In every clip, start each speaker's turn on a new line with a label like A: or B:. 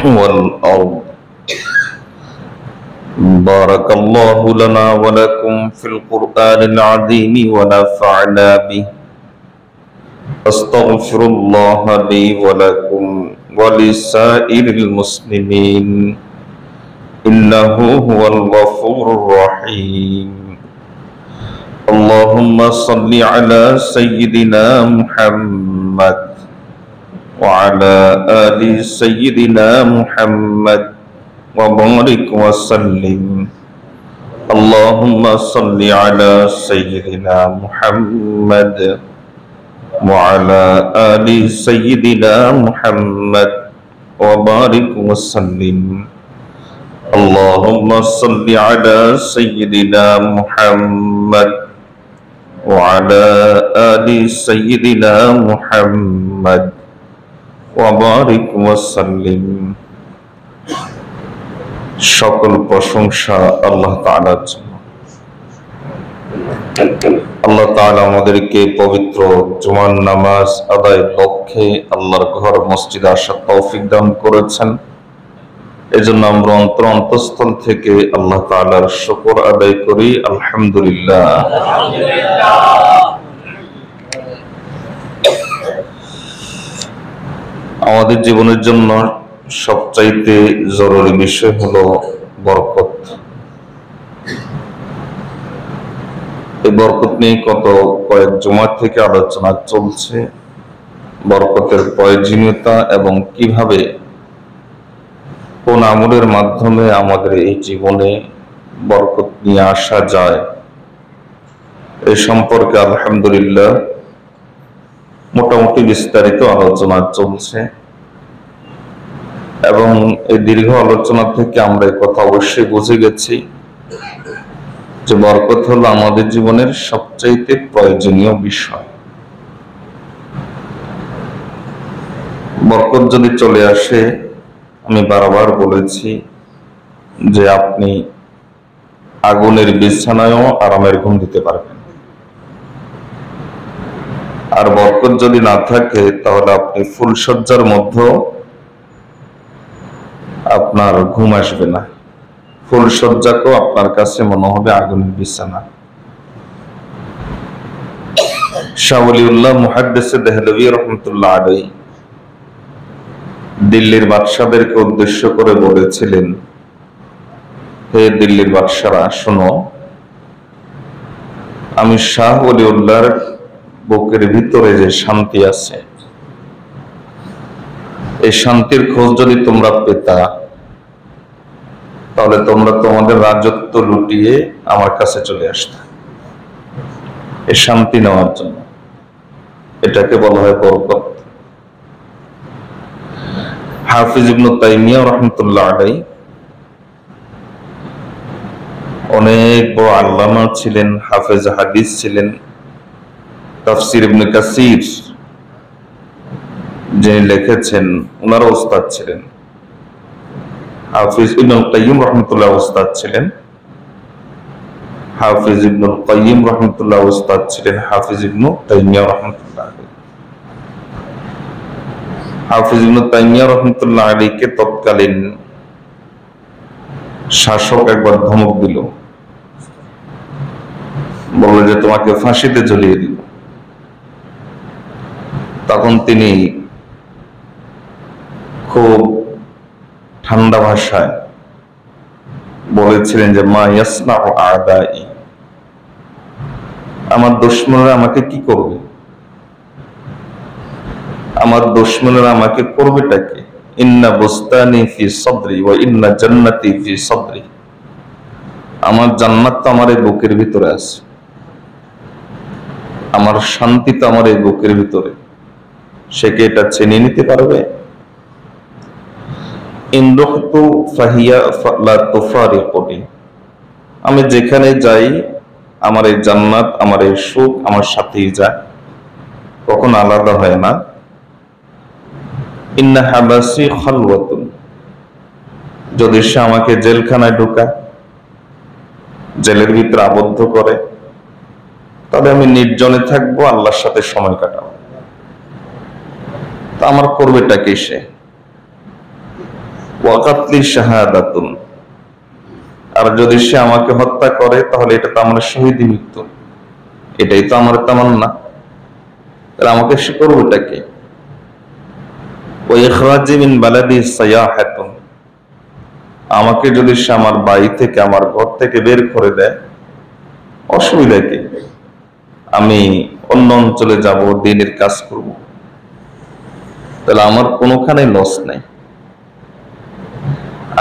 A: والأرض. بارك الله لنا ولكم في القرآن العظيم ونفعنا به. أستغفر الله لي ولكم ولسائر المسلمين إنه هو الغفور الرحيم. اللهم صل على سيدنا محمد وعلى آل سيدنا محمد وبارك وسلم. اللهم صل على سيدنا محمد وعلى آل سيدنا محمد وبارك وسلم. اللهم صل على سيدنا محمد وعلى آل سيدنا محمد وبارك وسلم. সকল প্রশংসা আল্লাহ তাআলার জন্য। আল্লাহ তাআলা আমাদেরকে পবিত্র জুমার নামাজ আদায়ের লক্ষ্যে আল্লাহর ঘর মসজিদে আসার তৌফিক দান করেছেন। এজন্য আমরা অন্তঃস্থল থেকে আল্লাহ তাআলার শুকর আদায় করি, আলহামদুলিল্লাহ। আমাদের জীবনের জন্য সবচাইতে জরুরি বিষয় হলো বরকত। এই বরকত নিয়ে কয়েক জুমা থেকে আলোচনা চলছে। বরকতের প্রয়োজনীয়তা এবং কিভাবে কোন আমলের মাধ্যমে আমাদের এই জীবনে বরকত নিয়ে আসা যায় এ সম্পর্কে আলহামদুলিল্লাহ মোটামুটি বিস্তারিত আলোচনা চলছে। এবং এই দীর্ঘ আলোচনা থেকে আমরা এই কথা অবশ্যই বুঝে গেছি যে বরকত হলো আমাদের জীবনের সবচাইতে প্রয়োজনীয় বিষয়। বরকত যদি চলে আসে, আমি বারবার বলেছি যে আপনি আগুনের বিছানায়ও আরামের ঘুম দিতে পারবেন। আর বরকত যদি না থাকে তাহলে আপনি ফুলসজ্জার মধ্যেও আপনার ঘুম আসবে না। ফুলসজ্জাকেও আপনার কাছে মনে হবে আগুনের বিছানা। শাহ ওলিউল্লাহ মুহাদ্দিস দেহলভী রাহমাতুল্লাহ আলাইহি দিল্লির বাদশাদেরকে উদ্দেশ্য করে বলেছিলেন, হে দিল্লির বাদশারা শোনো, আমি শাহ ওলিউল্লাহর বুকের ভিতরে যে শান্তি আছে, এই শান্তির খোঁজ যদি তোমরা পেতা তাহলে তোমরা তোমাদের রাজত্ব লুটিয়ে আমার কাছে চলে আসতা এই শান্তি নেওয়ার জন্য। এটাকে বলা হয় বরকত। হাফিজ ইবনে তাইমিয়া রাহমাতুল্লাহ আলাইহি অনেক বড় আল্লামা ছিলেন, হাফেজ হাদিস ছিলেন। তাফসীর ইবনে কাসির যিনি লিখেছেন ওনার ওস্তাদ ছিলেন। হাফিজ ইবনুল কাইয়্যিম রাহমাতুল্লাহ ওস্তাদ ছিলেন। হাফিজ ইবনুল কাইয়্যিম রাহমাতুল্লাহ ওস্তাদ ছিলেন হাফিজ ইবনে তাইমিয়া রাহমাতুল্লাহ আলাইহি। হাফিজ ইবনে তাইমিয়া রাহমাতুল্লাহ আলাইহিকে তৎকালীন শাসক একবার ধমক দিল, বলল যে তোমাকে ফাঁসিতে ঝুলিয়ে দিব। তখন তিনি খুব ঠান্ডা ভাষায় বলেছিলেন যে মা ইয়াসনাউ আ'দাই, আমার দুশমনরা আমাকে কি করবে, আমার দুশমনরা আমাকে করবেটা কি? ইন্না বুস্তানি ফি সাদরি ওয়া ইন্না জান্নাতি ফি সাদরি, আমার জান্নাত তো আমার এই বুকের ভিতরে আছে, আমার শান্তি তো আমার এই বুকের ভিতরে। সে কি এটা চিনে নিতে পারবে? আমি যেখানে যাই আমার এই জান্নাত, আমার এই সুখ আমার সাথেই যায়, কখনো আলাদা হয় না। ইন্না হাবাসি খালওয়াতুন, যদি সে আমাকে জেলখানায় ঢোকায়, জেলের ভিতরে আবদ্ধ করে, তাহলে আমি নির্জনে থাকবো, আল্লাহর সাথে সময় কাটাবো। তা আমার করবেটা কি সে? ওয়া কাতলি শাহাদাতুন, আর যদি সে আমাকে হত্যা করে তাহলে এটা তো আমার শহীদি মৃত্যু, এটাই তো আমার তামান্না। তাহলে আমাকে সে করবোটা কি? ওয়া ইখরাজি মিন বালাদি সায়াহাতুন, আমাকে যদি সে আমার বাড়ি থেকে, আমার ঘর থেকে বের করে দেয়, অসুবিধা কি? আমি অন্য অঞ্চলে যাব, দিনের কাজ করব, তাহলে আমার কোনোখানে লস নেই।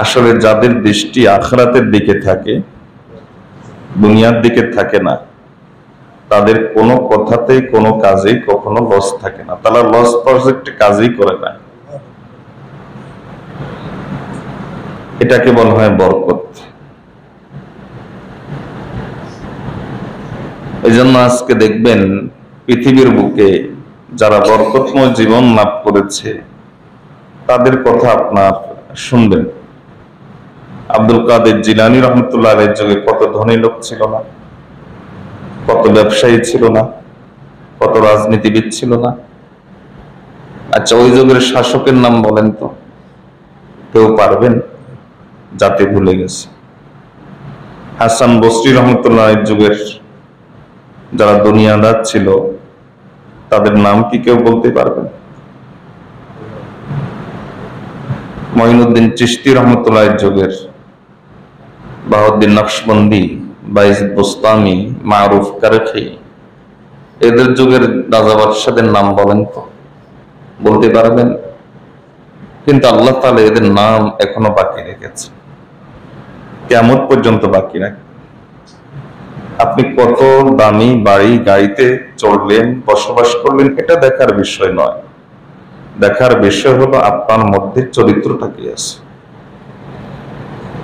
A: আসলে যাদের দৃষ্টি আখিরাতের দিকে থাকে, দুনিয়ার দিকে থাকে না, তাদের কোনো কথাতেই কোনো কাজেই কখনো লস থাকে না। তারা লস প্রজেক্টে কাজই করে না। এটাকে বলা হয় বরকত। এই জন্য আজকে দেখবেন পৃথিবীর বুকে যারা বরকতময় জীবন লাভ করেছে তাদের কথা আপনার শুনবেন। আব্দুল কাদের জিলানী রহমতুল্লাহ আলাইহির যুগে কত ধনী লোক ছিল না, কত ব্যবসায়ী ছিল না, কত রাজনীতিবিদ ছিল না। আচ্ছা, ওই যুগের শাসকের নাম বলেন তো, কেউ পারবেন? জাতি ভুলে গেছে। হাসান বসরি রহমতুল্লাহ আলাইহির যুগের যারা দুনিয়াদার ছিল তাদের নাম কি কেউ বলতে পারবেন? মঈনুদ্দিন চিশতি রহমতুল্লাহ আলাইহির যুগের, বাহাউদ্দিন নকশবন্দি, বাইজিদ বুস্তামি, মারুফ কারখি, এদের যুগের রাজা বাদশাদের নাম বলেন তো, বলতে পারবেন? কিন্তু আল্লাহ তাআলা এদের নাম এখনো বাকি রেখেছে, কিয়ামত পর্যন্ত বাকি রাখবে। আপনি কত দামি বাড়ি গাড়িতে চড়লেন, বসবাস করলেন, এটা দেখার বিষয় নয়। দেখার বিষয় হলো আপনার মধ্যে চরিত্রটা কি আছে।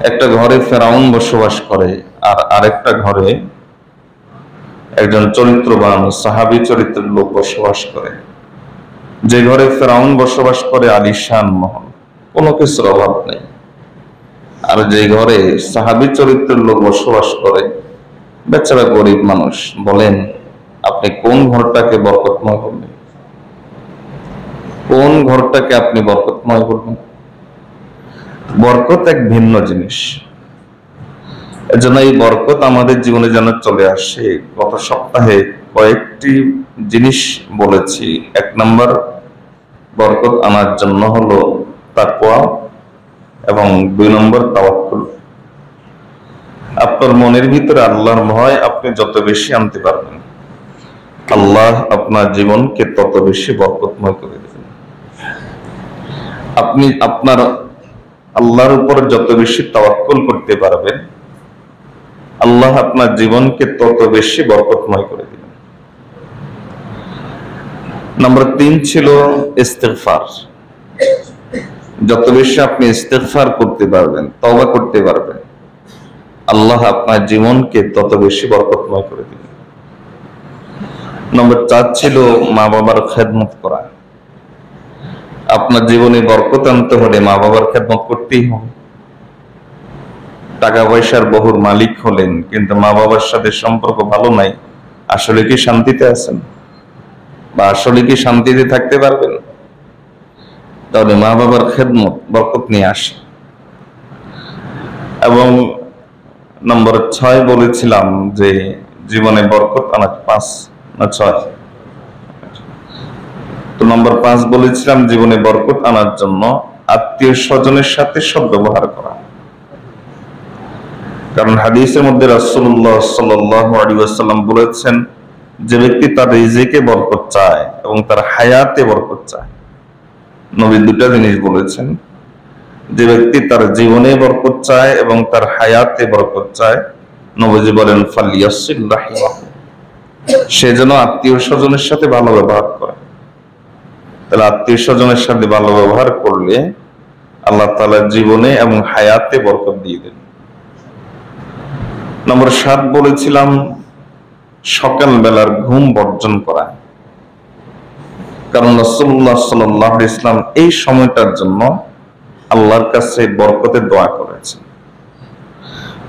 A: একটা ঘরে ফেরাউন বসবাস করে, আর আরেকটা ঘরে একজন চরিত্রবান সাহাবী চরিত্রের লোক বসবাস করে। যে ঘরে ফেরাউন বসবাস করে আলিশান মহল, কোনো কিছুর অভাব নেই। আর যে ঘরে সাহাবী চরিত্রের লোক বসবাস করে বেচারা গরিব মানুষ। বলেন আপনি কোন ঘরটাকে বরকতময় করবেন? কোন ঘরটাকে আপনি বরকতময় করবেন? বরকত এক ভিন্ন জিনিস। এজন্য এই বরকত আমাদের জীবনে যেন চলে আসে। গত সপ্তাহে কয়েকটি জিনিস বলেছি। 1 নম্বর বরকত আনার জন্য হলো তাকওয়া, এবং 2 নম্বর তাওয়াক্কুল। আপনার মনের ভিতরে আল্লাহর ভয় আপনি যত বেশি আনতে পারবেন, আল্লাহ আপনার জীবনকে তত বেশি বরকতময় করে দেবেন। আপনি আপনার আল্লাহর উপর যত বেশি তাওয়াক্কুল করতে পারবেন, আল্লাহ আপনার জীবনকে তত বেশি বরকতময় করে দেবেন। নম্বর 3 ছিল ইস্তিগফার। যত বেশি আপনি ইস্তিগফার করতে পারবেন, তওবা করতে পারবেন, আল্লাহ আপনার জীবনকে তত বেশি বরকতময় করে দিবেন। নম্বর 4 ছিল মা বাবার খেদমত করা। আপনার জীবনে বরকত আনতে হলে মা বাবার খেদমত করতেই হবে। টাকা পয়সার বহুর মালিক হলেন, কিন্তু মা বাবার সাথে সম্পর্ক ভালো নাই, আসলে কি শান্তিতে আছেন? বা আসলে কি শান্তিতে থাকতে পারবেন? তাহলে মা বাবার খেদমত বরকত নিয়ে আসে। এবং নম্বর 6 বলেছিলাম যে জীবনে বরকত আনা 5 না 6, তো নম্বর 5 বলেছিলাম জীবনে বরকত আনার জন্য আত্মীয় স্বজনের সাথে সদ্ব্যবহার করা। কারণ হাদিসের মধ্যে রাসূলুল্লাহ সাল্লাল্লাহু আলাইহি ওয়াসাল্লাম বলেছেন, যে ব্যক্তি তার রিজিকে বরকত চায় এবং তার হায়াতে বরকত চায়, নবী 2টা জিনিস বলেছেন, যে ব্যক্তি তার জীবনে বরকত চায় এবং তার হায়াতে বরকত চায়, নবীজি বলেন ফালিয়াসিল রাহিমাহু, সে যেন আত্মীয় স্বজনের সাথে ভালো ব্যবহার করে। তাহলে আত্মীয় স্বজনের সাথে ভালো ব্যবহার করলে আল্লাহ তাআলা জীবনে এবং হায়াতে বরকত দিয়ে দেন। নম্বর 7 বলেছিলাম সকাল বেলার ঘুম বর্জন করা। কারণ রাসূলুল্লাহ সাল্লাল্লাহু আলাইহি ওয়াসাল্লাম এই সময়টার জন্য আল্লাহর কাছে বরকতের দোয়া করেছেন।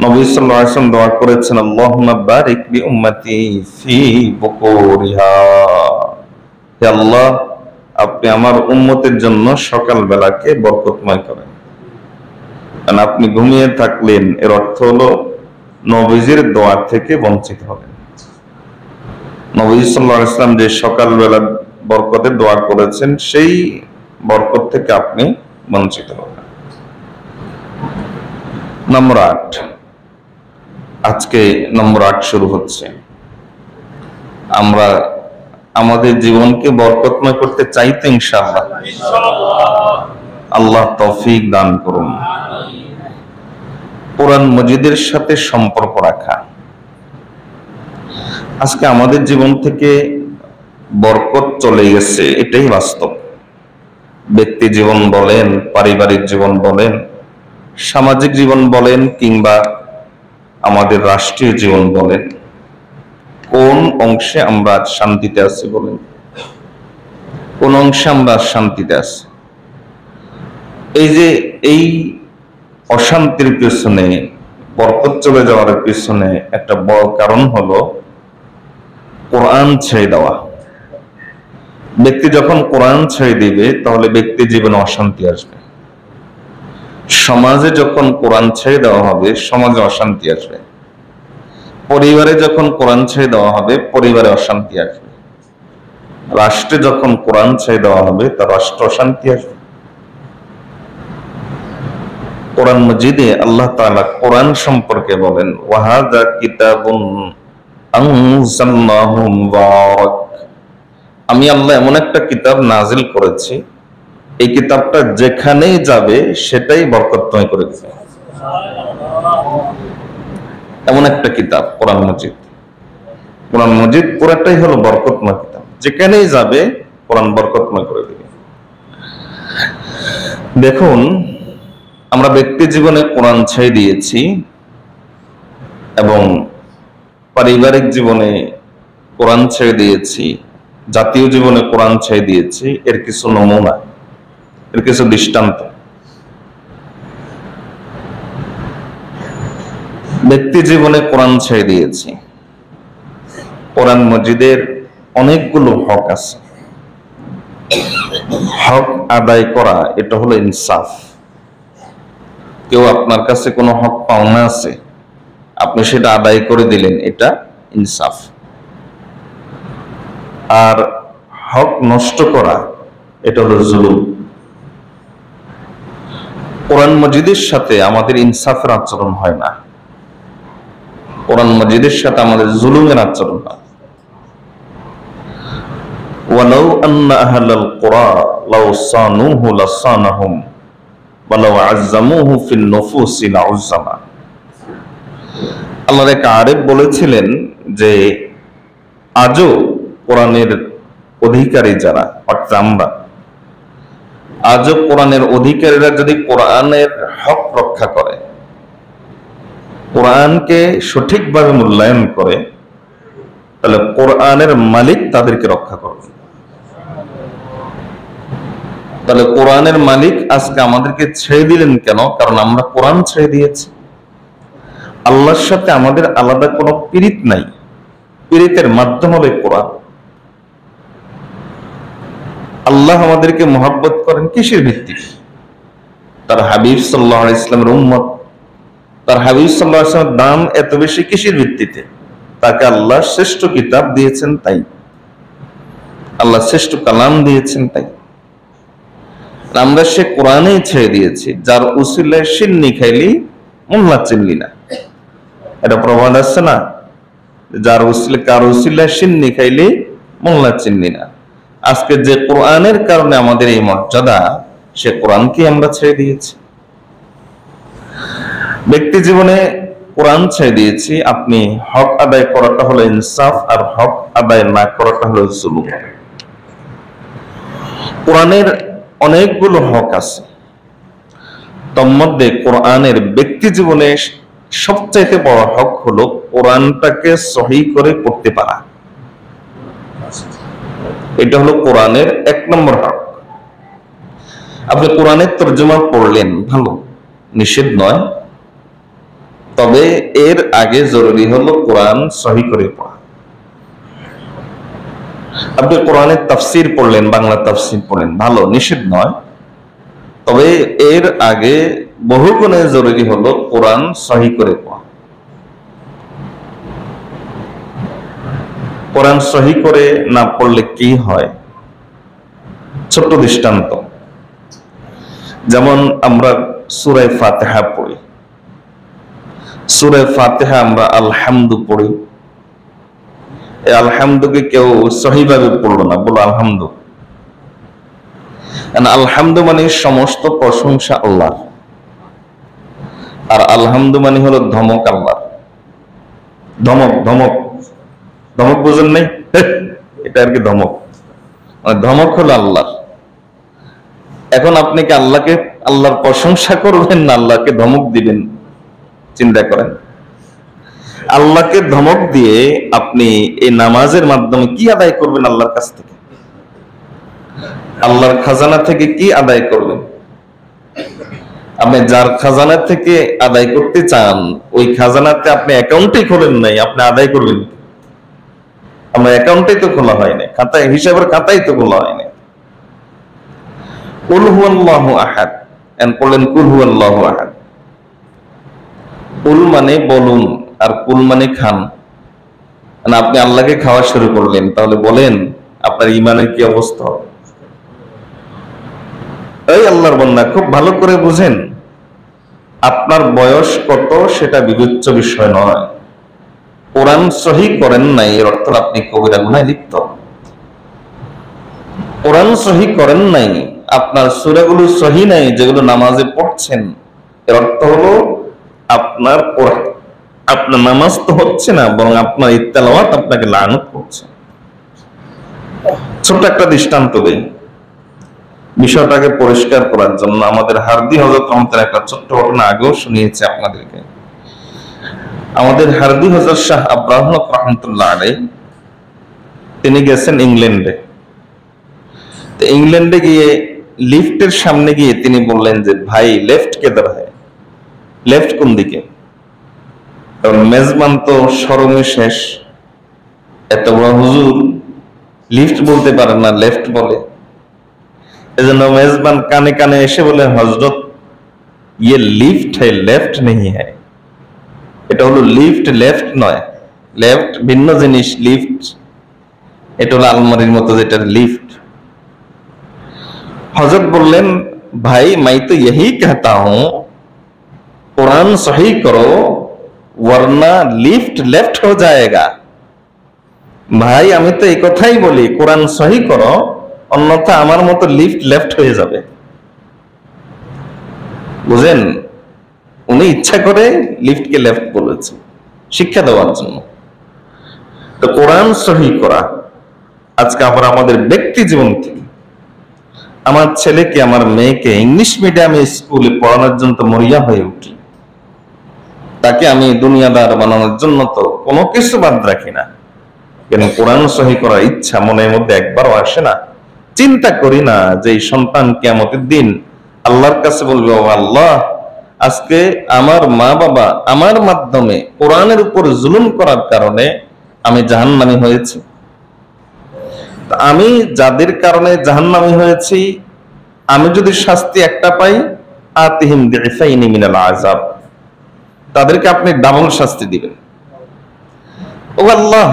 A: নবী সাল্লাল্লাহু আলাইহি ওয়াসাল্লাম দোয়া করেছেন, আল্লাহুম্মা বারিক লি উম্মতি ফি বুকুরিহা, হে আল্লাহ আপনি আমার উম্মতের জন্য সকাল বেলাকে বরকতময় করেন। কারণ আপনি ঘুমিয়ে থাকলেন, এর অর্থ হলো নবীজির দোয়া থেকে বঞ্চিত হবেন। নবী সাল্লাল্লাহু আলাইহি ওয়াসাল্লাম যে সকালবেলা বরকতের দোয়া করেছেন, সেই বরকত থেকে আপনি বঞ্চিত হবেন। নম্বর 8, আজকে নম্বর 8 শুরু হচ্ছে। আমরা আমাদের জীবনকে বরকতময় করতে চাই তো ইনশাআল্লাহ? আল্লাহ তৌফিক দান করুন। কোরআন মজিদের সাথে সম্পর্ক রাখা। আজকে আমাদের জীবন থেকে বরকত চলে গেছে, এটাই বাস্তব। ব্যক্তি জীবন বলেন, পারিবারিক জীবন বলেন, সামাজিক জীবন বলেন, কিংবা আমাদের রাষ্ট্রীয় জীবন বলেন, কোন অংশে আমরা শান্তিতে আছি বলেন? কোন অংশে আমরা শান্তিতে আছি? এই যে এই অশান্তির পিছনে, বরকত চলে যাওয়ার পিছনে একটা বড় কারণ হলো কোরআন ছেড়ে দেওয়া। ব্যক্তি যখন কোরআন ছেড়ে দিবে, তাহলে ব্যক্তি জীবনে অশান্তি আসবে। সমাজে যখন কোরআন ছেড়ে দেওয়া হবে, সমাজে অশান্তি আসবে। পরিবারে যখন কোরআন ছেড়ে দেওয়া হবে, পরিবারে অশান্তি আসবে। রাষ্ট্রে যখন কোরআন ছেড়ে দেওয়া হবে, তার রাষ্ট্র অশান্তি আসবে। কোরআন মজিদে আল্লাহ তাআলা কোরআন সম্পর্কে বলেন, ওয়াহাদা কিতাবুন আনজালনাহু মুবারাক। আমি আল্লাহ এমন একটা কিতাব নাজিল করেছি, এই কিতাবটা যেখানেই যাবে সেটাই বরকতময় করে দিবে। এমন একটা কিতাব কোরআন মজিদ। কোরআন মজিদ পুরাটাই হলো বরকতময় কিতাব, যেখানেই যাবে কোরআন বরকতময় করে দিবে। দেখুন, আমরা ব্যক্তি জীবনে কোরআন ছেড়ে দিয়েছি এবং পারিবারিক জীবনে কোরআন ছেড়ে দিয়েছি, জাতীয় জীবনে কোরআন ছেড়ে দিয়েছি। এর কিছু নমুনা, এর কিছু দৃষ্টান্ত। ব্যক্তি জীবনে কোরআন ছেড়ে দিয়েছি। কোরআন মজিদের অনেকগুলো হক আছে। হক আদায় করা, এটা হলো ইনসাফ। কেউ আপনার কাছে কোনো হক পাওনা আছে, আপনি সেটা আদায় করে দিলেন, এটা ইনসাফ। আর হক নষ্ট করা, এটা হলো জুলুম। কোরআন মজিদের সাথে আমাদের ইনসাফের আচরণ হয় না, কোরআন মজিদের সাথে আমাদের জুলুমের আচরণ হয়। ওয়ালাউ আন্না আহলাল কুরা লাউ সানুহু লাসানাহুম ওয়ালাউ আযযামুহু ফিন নুফুসি লাউযযামা। আল্লাহর এক আরেফ বলেছিলেন যে আজও কোরআনের অধিকারী যারা, অর্থাৎ আমরা, আজও কোরআনের অধিকারীরা যদি কোরআনের হক রক্ষা করে, কোরআনকে সঠিকভাবে মূল্যায়ন করে, তাহলে কোরআনের মালিক তাদেরকে রক্ষা করবে। তাহলে কোরআনের মালিক আজকে আমাদেরকে ছেড়ে দিলেন কেন? কারণ আমরা কোরআন ছেড়ে দিয়েছি। আল্লাহর সাথে আমাদের আলাদা কোনো পীড়িত নাই, পীড়িতের মাধ্যম হবে কোরআন। আল্লাহ আমাদেরকে মহব্বত করেন কিসের ভিত্তিতে? তার হাবিব সাল্লাল্লাহু আলাইহি ওয়াসাল্লামের উম্মত। তার হাবিব সাল্লাল্লাহু আলাইহি ওয়াসাল্লামের দাম এত বেশি কিসের ভিত্তিতে? তাকে আল্লাহ শ্রেষ্ঠ কিতাব দিয়েছেন তাই, আল্লাহ শ্রেষ্ঠ কালাম দিয়েছেন তাই। আমরা সে কোরআনেই ছেড়ে দিয়েছি, যার উসিলায় সিন্নি খাইলি মোল্লা চিনলি না। এটা প্রবাদ আছে না, যার উসিলা, কার উসিলায় সিন্নি খাইলি মোল্লা চিনলি না। আজকে যে কোরআনের কারণে আমাদের এই মর্যাদা, সে কোরআনকে আমরা ছেড়ে দিয়েছি। ব্যক্তি জীবনে কোরআন ছেড়ে দিয়েছি। আপনি হক আদায় করাটা হলো ইনসাফ, আর হক আদায় না করাটা হলো জুলুম। কোরআনের অনেকগুলো হক আছে, তার মধ্যে কোরআনের ব্যক্তি জীবনে সবচাইতে বড় হক হলো কোরআনটাকে সহি করে পড়তে পারা। এটা হলো কোরআনের 1 নম্বর হক। আপনি কোরআনের তরজমা পড়লেন, ভালো, নিষেধ নয়, তবে এর আগে জরুরি হলো কোরআন সহি করে পড়া। আপনি কোরআনের তাফসীর পড়লেন, বাংলা তাফসীর পড়লেন, ভালো, নিষেধ নয়, তবে এর আগে বহুগুণে জরুরি হলো কোরআন সহি করে পড়া। কোরআন সহি করে না পড়লে কি হয়? ছোট্ট দৃষ্টান্ত, যেমন আমরা সূরা ফাতিহা পড়ি, সূরা ফাতিহা আমরা আলহামদু পড়ি। এই আলহামদুকে কেউ সহিভাবে পড়লো না, বলো আলহামদু। আলহামদু মানে সমস্ত প্রশংসা আল্লাহর, আর আলহামদু মানে হলো ধমক আল্লাহর। ধমক ধমক ধমক বুঝেন নাই? এটা আর কি ধমক, মানে ধমক হলো আল্লাহর। এখন আপনি কি আল্লাহর প্রশংসা করবেন না আল্লাহকে ধমক দিবেন? চিন্তা করেন। আল্লাহকে ধমক দিয়ে আপনি এই নামাজের মাধ্যমে কি আদায় করবেন? আল্লাহর কাছ থেকে, আল্লাহর খাজানা থেকে কি আদায় করবেন? আপনি যার খাজানা থেকে আদায় করতে চান, ওই খাজানাতে আপনি অ্যাকাউন্টই খোলেন নাই, আপনি আদায় করবেন? আমরা অ্যাকাউন্টই তো খোলা হয় না, খাতায় হিসাবের খাতাই তো খোলা হয় না। কুল হুয়াল্লাহু আহাদ, এন্ড বলেন কুল হুয়াল্লাহু আহাদ। কুল মানে বলুন, আর কুল মানে খান। আপনি আল্লাহকে খাওয়া শুরু করলেন, তাহলে বলেন আপনার ঈমানের কি অবস্থা হবে? এই আল্লাহর বান্দা, খুব ভালো করে বুঝেন, আপনার বয়স কত সেটা বিবেচ্য বিষয় নয়। কোরআন সহি করেন নাই এর অর্থ আপনি কবিরা গুনাহে লিপ্ত। কোরআন সহি করেন নাই, আপনার সূরাগুলো সহি নাই যেগুলো নামাজে পড়ছেন, এর অর্থ হলো আপনার নামাজ তো হচ্ছে না, বরং আপনার ইত্তেলাওয়াত আপনাকে লানত করছে। ছোট্ট একটা দৃষ্টান্ত দেই বিষয়টাকে পরিষ্কার করার জন্য। আমাদের হারদি হযরত রহমতের একটা ছোট্ট ঘটনা আগেও শুনিয়েছি আপনাদেরকে। আমাদের হারদি হযরত শাহ আব্রাহুল হক রহমতুল্লাহ আলাইহি, তিনি গেছেন ইংল্যান্ডে। তো ইংল্যান্ডে গিয়ে লিফটের সামনে গিয়ে তিনি বললেন যে ভাই, লেফট কেদার হয়, লেফট কোন দিকে? কারণ মেজবান তো শরমে শেষ, এত বড় হুজুর লিফট বলতে পারে না, লেফট বলে। এজন্য মেজবান কানে কানে এসে বলে, হযরত ইয়ে লিফট है, লেফট नहीं है। এটা হলো লিফট, লেফট নয়। লেফট ভিন্ন জিনিস, লিফট এটা হলো আলমারির মতো যেটা লিফট। হযরত বললেন, ভাই मैं तो यही कहता हूं, कुरान सही करो वरना लिफ्ट लेफ्ट हो जाएगा। ভাই আমি তো এই কথাই বলি, কোরআন সহি করো, অন্যথা আমার মতো লিফট লেফট হয়ে যাবে। বুঝেন, উনি ইচ্ছা করে লিফটকে লেফট বলেছে শিক্ষা দেওয়ার জন্য। তো কোরআন সহি করা, আজকে আমরা আমাদের ব্যক্তি জীবন থেকে, আমার ছেলেকে আমার মেয়েকে ইংলিশ মিডিয়ামে স্কুলে পড়ানোর জন্য তো মরিয়া হয়ে উঠি, তাকে আমি দুনিয়াদার বানানোর জন্য তো কোনো কিছু বাদ রাখি না। কিন্তু কোরআন সহি করার ইচ্ছা মনের মধ্যে একবারও আসে না। চিন্তা করি না যে এই সন্তান কিয়ামতের দিন আল্লাহর কাছে বলবে, ও আল্লাহ, আজকে আমার মা বাবা আমার মাধ্যমে কোরআনের উপর জুলুম করার কারণে আমি জাহান্নামী হয়েছি। আমি যাদের কারণে জাহান্নামী হয়েছি, আমি যদি শাস্তি একটা পাই, আতিহিম দিফাইনি মিনাল আযাব, তাদেরকে আপনি ডাবল শাস্তি দিবেন। ও আল্লাহ,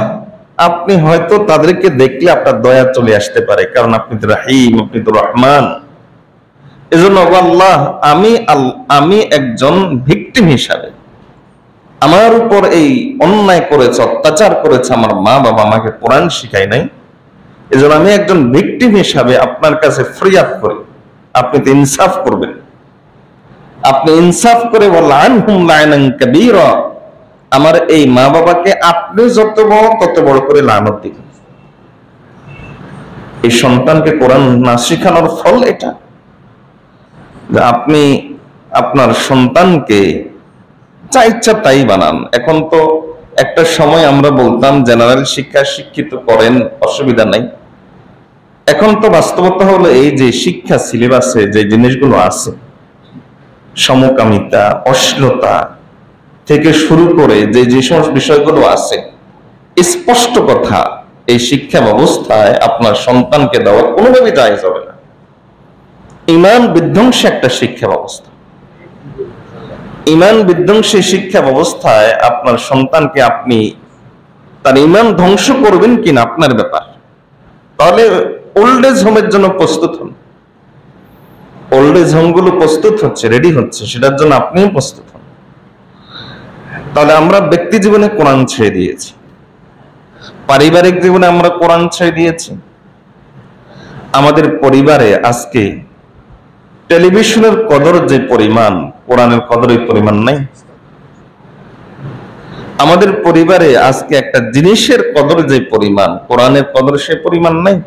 A: আপনি হয়তো তাদেরকে দেখলে আপনার দয়া চলে আসতে পারে, কারণ আপনি তো রহিম, আপনি তো রহমান। এজন্য ও আল্লাহ, আমি একজন ভিকটিম হিসাবে, আমার উপর এই অন্যায় করেছে, অত্যাচার করেছে আমার মা বাবা, আমাকে কোরআন শিখায় নাই। এজন্য আমি একজন ভিকটিম হিসাবে আপনার কাছে ফরিয়াদ করি, আপনি তো ইনসাফ করবেন। আপনি ইনসাফ করে ওয়ালানহুম লা'নান কাবীরা, আমার এই মা বাবাকে আপনি যত বড় তত বড় করে লানত দিবেন। এই সন্তানকে কোরআন না শেখানোর ফল এটা, যে আপনি আপনার সন্তানকে যা ইচ্ছা তাই বানান। এখন তো একটা সময় আমরা বলতাম জেনারেল শিক্ষা শিক্ষিত করেন, অসুবিধা নাই। এখন তো বাস্তবতা হলো এই যে শিক্ষা সিলেবাসে যে জিনিসগুলো আছে, সমকামিতা, অশ্লীলতা থেকে শুরু করে যে সমস্ত বিষয়গুলো আছে, স্পষ্ট কথা, এই শিক্ষা ব্যবস্থায় আপনার সন্তানকে দেওয়া কোনোভাবেই জায়েজ হবে না। ঈমান বিধ্বংসী একটা শিক্ষা ব্যবস্থা। ঈমান বিধ্বংসী শিক্ষা ব্যবস্থায় আপনার সন্তানকে আপনি তার ঈমান ধ্বংস করবেন কিনা আপনার ব্যাপার। তাহলে ওল্ড এজ হোমের জন্য প্রস্তুত হন। ওল্ড এজ হোম গুলো প্রস্তুত হচ্ছে, রেডি হচ্ছে, সেটার জন্য আপনিও প্রস্তুত হন। তাহলে আমরা ব্যক্তি জীবনে কোরআন ছেড়ে দিয়েছি, পারিবারিক জীবনে আমরা কোরআন ছেড়ে দিয়েছি। আমাদের পরিবারে আজকে টেলিভিশনের কদর যে পরিমাণ, কোরআনের কদর এই পরিমাণ নাই। আমাদের পরিবারে আজকে একটা জিনিসের কদর যে পরিমাণ, কোরআনের কদর সে পরিমাণ নাই।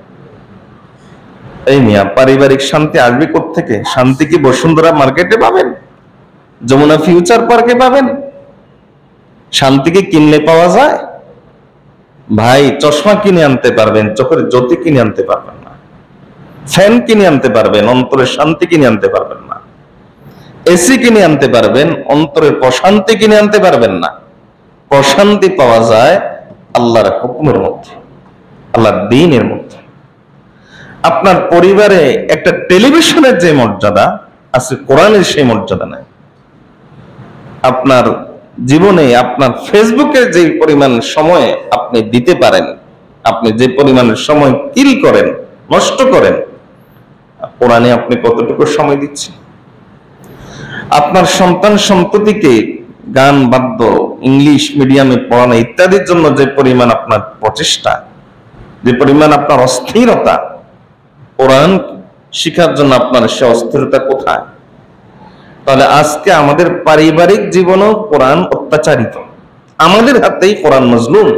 A: এই মিয়া, পারিবারিক শান্তি আসবে কোত্থেকে? শান্তি কি বসুন্ধরা মার্কেটে পাবেন, যমুনা ফিউচার পার্কে পাবেন? শান্তি কি কিনলে পাওয়া যায়? ভাই, চশমা কিনে আনতে পারবেন, চোখের জ্যোতি কিনে আনতে পারবেন না। ফ্যান কিনে আনতে পারবেন, অন্তরের শান্তি কিনে আনতে পারবেন না। এসি কিনে আনতে পারবেন, অন্তরের প্রশান্তি কিনে আনতে পারবেন না। প্রশান্তি পাওয়া যায় আল্লাহর হুকুমের মধ্যে, আল্লাহর দ্বীনের মধ্যে। আপনার পরিবারে একটা টেলিভিশনের যে মর্যাদা আছে, কোরআনের সেই মর্যাদা নাই। আপনার জীবনে আপনার ফেসবুকে যে পরিমাণ সময় আপনি দিতে পারেন, আপনি যে পরিমাণ সময় কিল করেন, নষ্ট করেন, কোরআনে আপনি কতটুকু সময় দিচ্ছেন? আপনার সন্তান সন্ততিকে গান, বাদ্য, ইংলিশ মিডিয়ামে পড়ানো ইত্যাদির জন্য যে পরিমাণ আপনার প্রচেষ্টা, যে পরিমাণ আপনার অস্থিরতা, কোরআন শিখার জন্য আপনার সে অস্থিরতা কোথায়? তাহলে আজকে আমাদের পারিবারিক জীবনও কোরআন অত্যাচারিত। আমাদের হাতেই কোরআন মজলুম,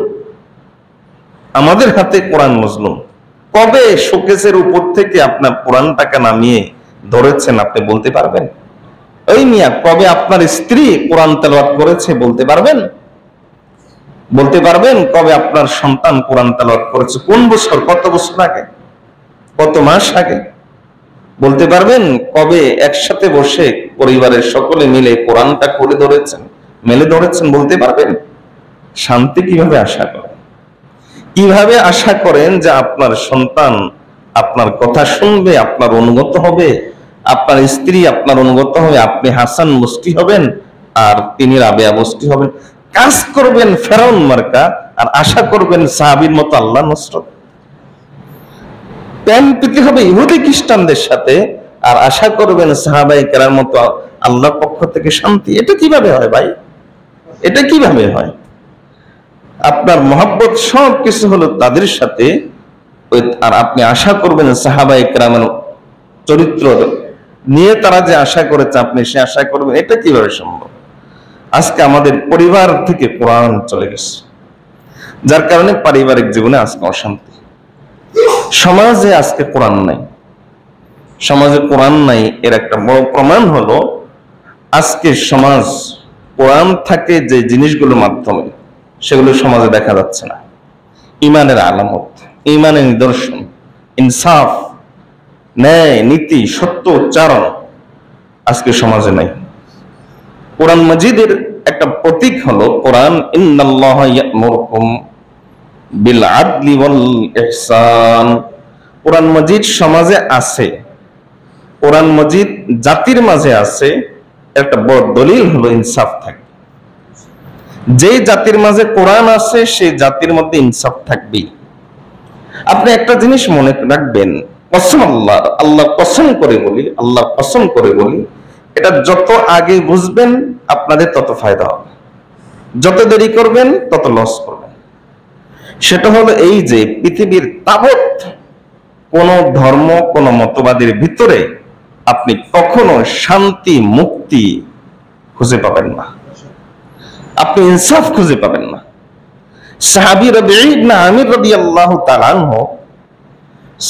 A: আমাদের হাতে কোরআন মজলুম। কবে শোকেসের উপর থেকে আপনার কোরআনটাকে নামিয়ে ধরেছেন আপনি বলতে পারবেন? ওই মিয়া, কবে আপনার স্ত্রী কোরআন তেলাওয়াত করেছে বলতে পারবেন? বলতে পারবেন কবে আপনার সন্তান কোরআন তেলাওয়াত করেছে? কোন বছর, কত বছর আগে, কত মাস আগে? বলতে পারবেন কবে একসাথে বসে পরিবারের সকলে মিলে কোরআনটা করে ধরেছেন, মেলে ধরেছেন? বলতে পারবেন? শান্তি কিভাবে আশা করেন? কিভাবে আশা করেন যে আপনার সন্তান আপনার কথা শুনবে, আপনার অনুগত হবে, আপনার স্ত্রী আপনার অনুগত হবে, আপনি হাসান মুস্তি হবেন আর তিনি রাবেয়া মুস্তি হবেন? কাজ করবেন ফেরাউন মার্কা আর আশা করবেন সাহাবীর মতো আল্লাহ নসরত। প্যান পেতে হবে ইহুদি খ্রিস্টানদের সাথে আর আশা করবেন সাহাবায়ে কেরামের মতো আল্লাহর পক্ষ থেকে শান্তি। এটা কিভাবে হয় ভাই? এটা কিভাবে হয়? আপনার মহব্বত সব কিছু হলো তাদের সাথে, আর আপনি আশা করবেন সাহাবায়ে কেরামের চরিত্র নিয়ে তারা যে আশা করেছে আপনি সে আশা করবেন। এটা কিভাবে সম্ভব? আজকে আমাদের পরিবার থেকে কোরআন চলে গেছে, যার কারণে পারিবারিক জীবনে আজকে অশান্তি। সমাজে আজকে কোরআন নাই, সমাজে কোরআন নাই। এর একটা বড় প্রমাণ হলো আজকে সমাজ কোরআন থাকে যে জিনিসগুলোর মাধ্যমে সেগুলো সমাজে দেখা যাচ্ছে না। ইমানের আলামত, ইমানের নিদর্শন, ইনসাফ, ন্যায়, নীতি, সত্য উচ্চারণ আজকে সমাজে নাই। কোরআন মাজিদের একটা প্রতীক হলো কোরআন, ইন্নাল্লাহা ইয়া'মুরুকুম বিল আদলি ওয়াল ইহসান। কোরআন মাজিদ সমাজে আছে, কোরআন মাজিদ জাতির মাঝে আছে। একটা বড় দলিল হলো ইনসাফ থাকে। যে জাতির মাঝে কোরআন আছে সেই জাতির মধ্যে ইনসাফ থাকবেই। আপনি একটা জিনিস মনে রাখবেন, কসম আল্লাহ, আল্লাহ কসম করে বলি, আল্লাহ কসম করে বলি, এটা যত আগে বুঝবেন আপনাদের তত ফায়দা হবে, যত দেরি করবেন তত লস করবেন। সেটা হলো এই যে পৃথিবীর তাবৎ কোন ধর্ম, কোন মতবাদের ভিতরে আপনি কখনো শান্তি, মুক্তি খুঁজে পাবেন না, আপনি ইনসাফ খুঁজে পাবেন না। সাহাবী রাবিঈ ইবনে আমির রাদিয়াল্লাহু তাআলা আনহু,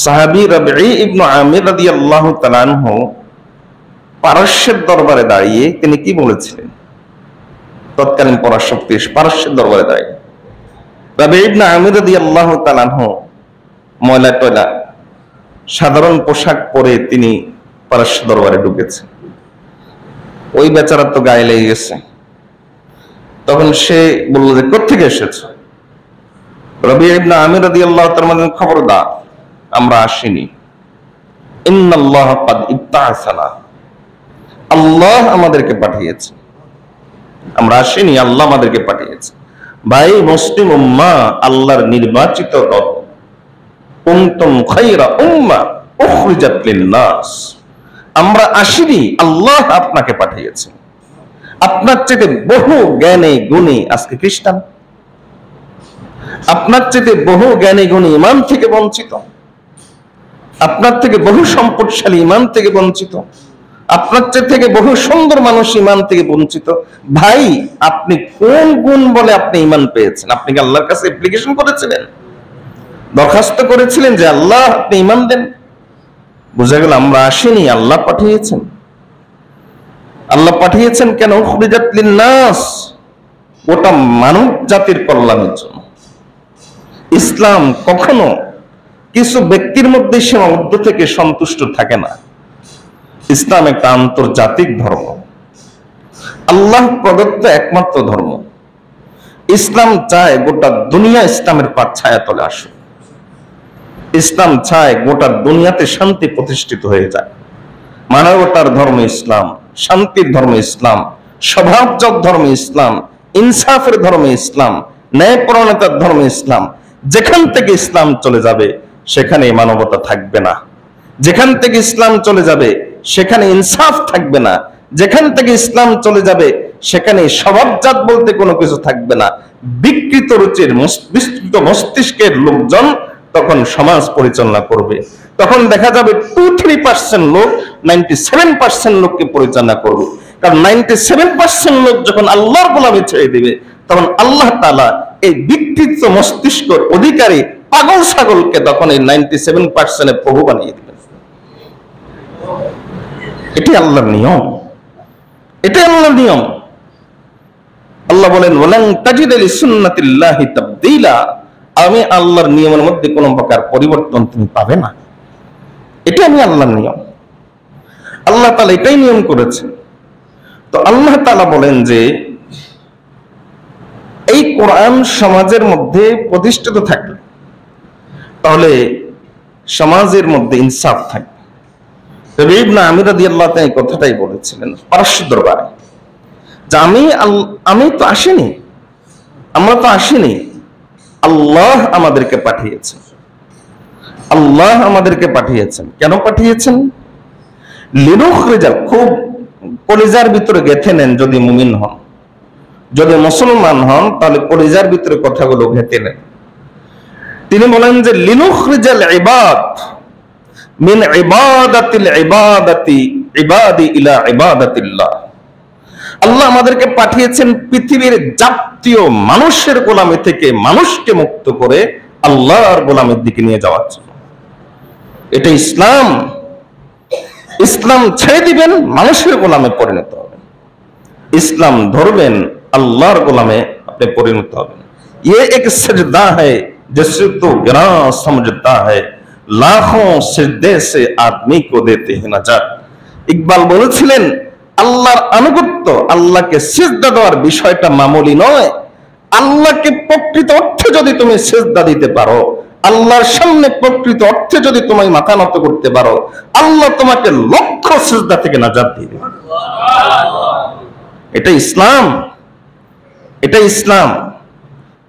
A: সাহাবী রাবিঈ ইবনে আমির রাদিয়াল্লাহু তাআলা আনহু পারস্যের দরবারে দাঁড়িয়ে তিনি কি বলেছিলেন? তৎকালীন পরাশক্তি পারস্যের দরবারে দাঁড়িয়ে রাবিঈ ইবনে আমির রাদিয়াল্লাহু তাআলা আনহু ময়লা টয়লা সাধারণ পোশাক পরে তিনি পারস্য দরবারে ঢুকেছেন। ওই বেচারা তো গায়ে লেগে গেছে। তখন সে বলল যে কোত্থেকে এসেছো? রাবিঈ ইবনে আমির রাদিয়াল্লাহু তাআলা বললেন, খবরদার, আমরা আসিনি। ইন্নাল্লাহা ক্বাদ ইবতাআসানা, আল্লাহ আমাদেরকে পাঠিয়েছে। আমরা আসিনি, আল্লাহ আমাদেরকে পাঠিয়েছে। ভাই মুসলিম উম্মাহ আল্লাহর নির্বাচিত দল, কুনতুম খায়রা উম্মাহ উখরিজাত লিন-নাস। আমরা আসিনি, আল্লাহ আপনাকে পাঠিয়েছেন। আপনার চেয়ে বহু জ্ঞানী গুণী আজকে খ্রিস্টান, আপনার চেয়ে বহু জ্ঞানী গুণী ইমান থেকে বঞ্চিত, আপনার থেকে বহু সম্পদশালী ইমান থেকে বঞ্চিত, আপনার চেয়ে থেকে বহু সুন্দর মানুষ ইমান থেকে বঞ্চিত। ভাই আপনি কোন গুণ বলে আপনি ইমান পেয়েছেন? আপনি কি আল্লাহর কাছে অ্যাপ্লিকেশন করেছিলেন, দরখাস্ত করেছিলেন যে আল্লাহ আপনি ইমান দেন? বুঝা গেল আমরা আসিনি, আল্লাহ পাঠিয়েছেন। আল্লাহ পাঠিয়েছেন কেন? উখরিজাত লিন-নাস, গোটা মানব জাতির কল্যাণের জন্য। ইসলাম কখনো কিছু ব্যক্তির মধ্যে সীমাবদ্ধ থেকে সন্তুষ্ট থাকে না। ইসলাম একটা আন্তর্জাতিক ধর্ম, আল্লাহ প্রদত্ত একমাত্র ধর্ম। ইসলাম চায় গোটা দুনিয়া ইসলামের ছায়া তলে আসুক। ইসলাম চায় গোটা দুনিয়াতে শান্তি প্রতিষ্ঠিত হয়ে যায়। মানবতার ধর্ম ইসলাম, শান্তির ধর্ম ইসলাম, স্বভাবজক ধর্ম ইসলাম, ইনসাফের ধর্ম ইসলাম, ন্যায়পরায়ণতার ধর্ম ইসলাম। যেখান থেকে ইসলাম চলে যাবে সেখানে মানবতা থাকবে না। যেখান থেকে ইসলাম চলে যাবে সেখানে ইনসাফ থাকবে না। যেখান থেকে ইসলাম চলে যাবে সেখানে স্বভাবজাত বলতে কোনো কিছু থাকবে না। বিকৃত রুচির বিস্তৃত মস্তিষ্কের লোকজন তখন সমাজ পরিচালনা করবে। তখন দেখা যাবে 2-3% লোক 97% লোককে পরিচালনা করবে। কারণ 97% লোক যখন আল্লাহর গোলামি ছেড়ে দিবে, তখন আল্লাহ তাআলা এই বিকৃত মস্তিষ্কের অধিকারী পাগল ছাগলকে তখন এই 97% প্রভু বানিয়ে দিবেন। এটি আল্লাহর নিয়ম, এটাই আল্লাহর নিয়ম। আল্লাহ বলেন ওয়ালান তাজিদা লিসুন্নাতিল্লাহি তাবদীলা, আমি আল্লাহর নিয়মের মধ্যে কোনো প্রকার পরিবর্তন তুমি পাবে না। এটা আমি আল্লাহর নিয়ম, আল্লাহ তাআলা এটাই নিয়ম করেছেন। তো আল্লাহ তাআলা বলেন যে এই কোরআন সমাজের মধ্যে প্রতিষ্ঠিত থাকলে তাহলে সমাজের মধ্যে ইনসাফ থাকবে। তবে ইবনে আমির রাদিয়াল্লাহু তাআলা এই কথাটাই বলেছিলেন পারস্য দরবারে, যে আমি তো আসিনি, আমরা তো আসিনি, আল্লাহ আমাদেরকে পাঠিয়েছেন। আল্লাহ আমাদেরকে পাঠিয়েছেন। কেন পাঠিয়েছেন? লিনুখরিজা, খুব কলিজার ভিতরে গেঁথে নেন। যদি মুমিন হন, যদি মুসলমান হন, তাহলে কলিজার ভিতরে কথাগুলো গেঁথে নেন। তিনি বলেন যে লিনুখরিজাল ইবাদ মিন ইবাদাতিল ইবাদাতি ইবাদি ইলা ইবাদাতিল্লাহ। আল্লাহ আমাদেরকে পাঠিয়েছেন পৃথিবীর জাতীয় মানুষের গোলামি থেকে মানুষকে মুক্ত করে আল্লাহর গোলামের দিকে নিয়ে যাওয়ার জন্য। এটা ইসলাম। ইসলাম ছেড়ে দিবেন, মানুষের গোলামে পরিণত হবেন। ইসলাম ধরবেন, আল্লাহর গোলামে আপনি পরিণত হবেন। ये एक सजदा है जिससे तो गिरा समझता है, लाखों सिजदे से आदमी को देते हैं नजात। ইকবাল বলেছিলেন আল্লাহর আনুগত্য, আল্লাহকে সিজদা দেওয়ার বিষয়টা মামুলি নয়। আল্লাহকে প্রকৃত অর্থে যদি তুমি সিজদা দিতে পারো, আল্লাহর সামনে প্রকৃত অর্থে যদি তুমি মাথা নত করতে পারো, আল্লাহ তোমাকে লক্ষ সিজদা থেকে নাজাত দিয়ে দেবে। এটা ইসলাম, এটা ইসলাম।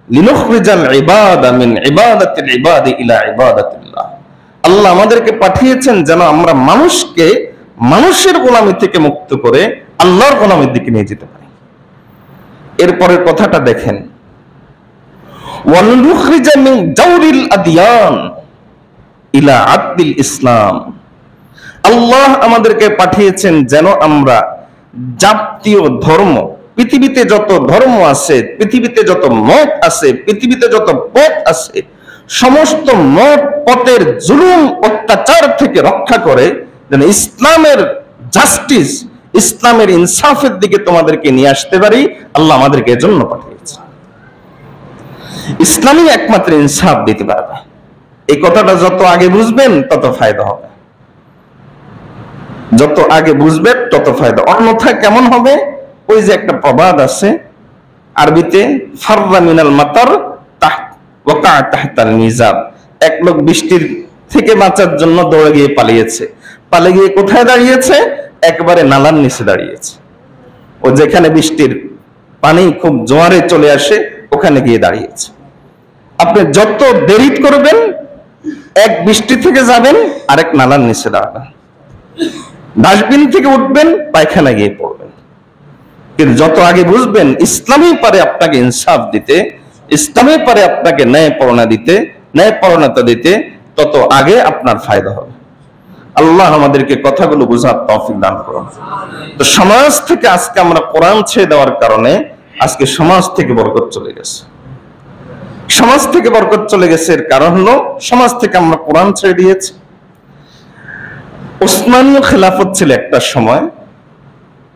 A: লিনুখরিজাল ইবাদা মিন ইবাদাতিল ইবাদি ইলা ইবাদাতিল্লাহ। আল্লাহ আমাদেরকে পাঠিয়েছেন যেন আমরা মানুষকে মানুষের গোলামি থেকে মুক্ত করে আল্লাহর গোলামির দিকে নিয়ে যেতে পারি। এরপরের কথাটা দেখেন, ওয়ানুখরিজা মিন জাওরিল আদিয়ান ইলা আদলিল ইসলাম। আল্লাহ আমাদেরকে পাঠিয়েছেন যেন আমরা জাতীয় ধর্ম, পৃথিবীতে যত ধর্ম আছে, পৃথিবীতে যত মত আছে, পৃথিবীতে যত পথ আছে, সমস্ত মত পথের জুলুম অত্যাচার থেকে রক্ষা করে যেন ইসলামের জাস্টিস, ইসলামের ইনসাফের দিকে তোমাদেরকে নিয়ে আসতে পারি। আল্লাহ আমাদেরকে এজন্য পাঠিয়েছে। ইসলামই একমাত্র ইনসাফ দিতে পারবে। এই কথাটা যত আগে বুঝবেন তত ফায়দা হবে, যত আগে বুঝবেন তত ফায়দা। অন্যথায় কেমন হবে? ওই যে একটা প্রবাদ আছে আরবিতে, ফাররা মিনাল মাতার ওয়াকা তাহতাল মিজাব। এক লোক বৃষ্টির থেকে বাঁচার জন্য দৌড়ে গিয়ে পালিয়েছে, পালিয়ে গিয়ে কোথায় দাঁড়িয়েছে? একবারে নালার নিচে দাঁড়িয়েছে। ও যেখানে বৃষ্টির
B: পানি খুব জোয়ারে চলে আসে, ওখানে গিয়ে দাঁড়িয়েছে। আপনি যত দেরি করবেন, এক বৃষ্টি থেকে যাবেন, আরেক নালার নিচে দাঁড়াবেন, ডাস্টবিন থেকে উঠবেন, পায়খানা গিয়ে পড়বেন। কিন্তু যত আগে বুঝবেন ইসলামই পারে আপনাকে ইনসাফ দিতে, ইসলামই পারে আপনাকে ন্যায়পরায়ণতা দিতে, তত আগে আপনার ফায়দা হবে। আল্লাহ আমাদেরকে কথাগুলো বোঝার তৌফিক দান করুন। তো সমাজ থেকে আজকে আমরা কোরআন ছেড়ে দেওয়ার কারণে আজকে সমাজ থেকে বরকত চলে গেছে। সমাজ থেকে বরকত চলে গেছে এর কারণ হলো সমাজ থেকে আমরা কোরআন ছেড়ে দিয়েছি। ওসমানীয় খেলাফত ছিল একটা সময়,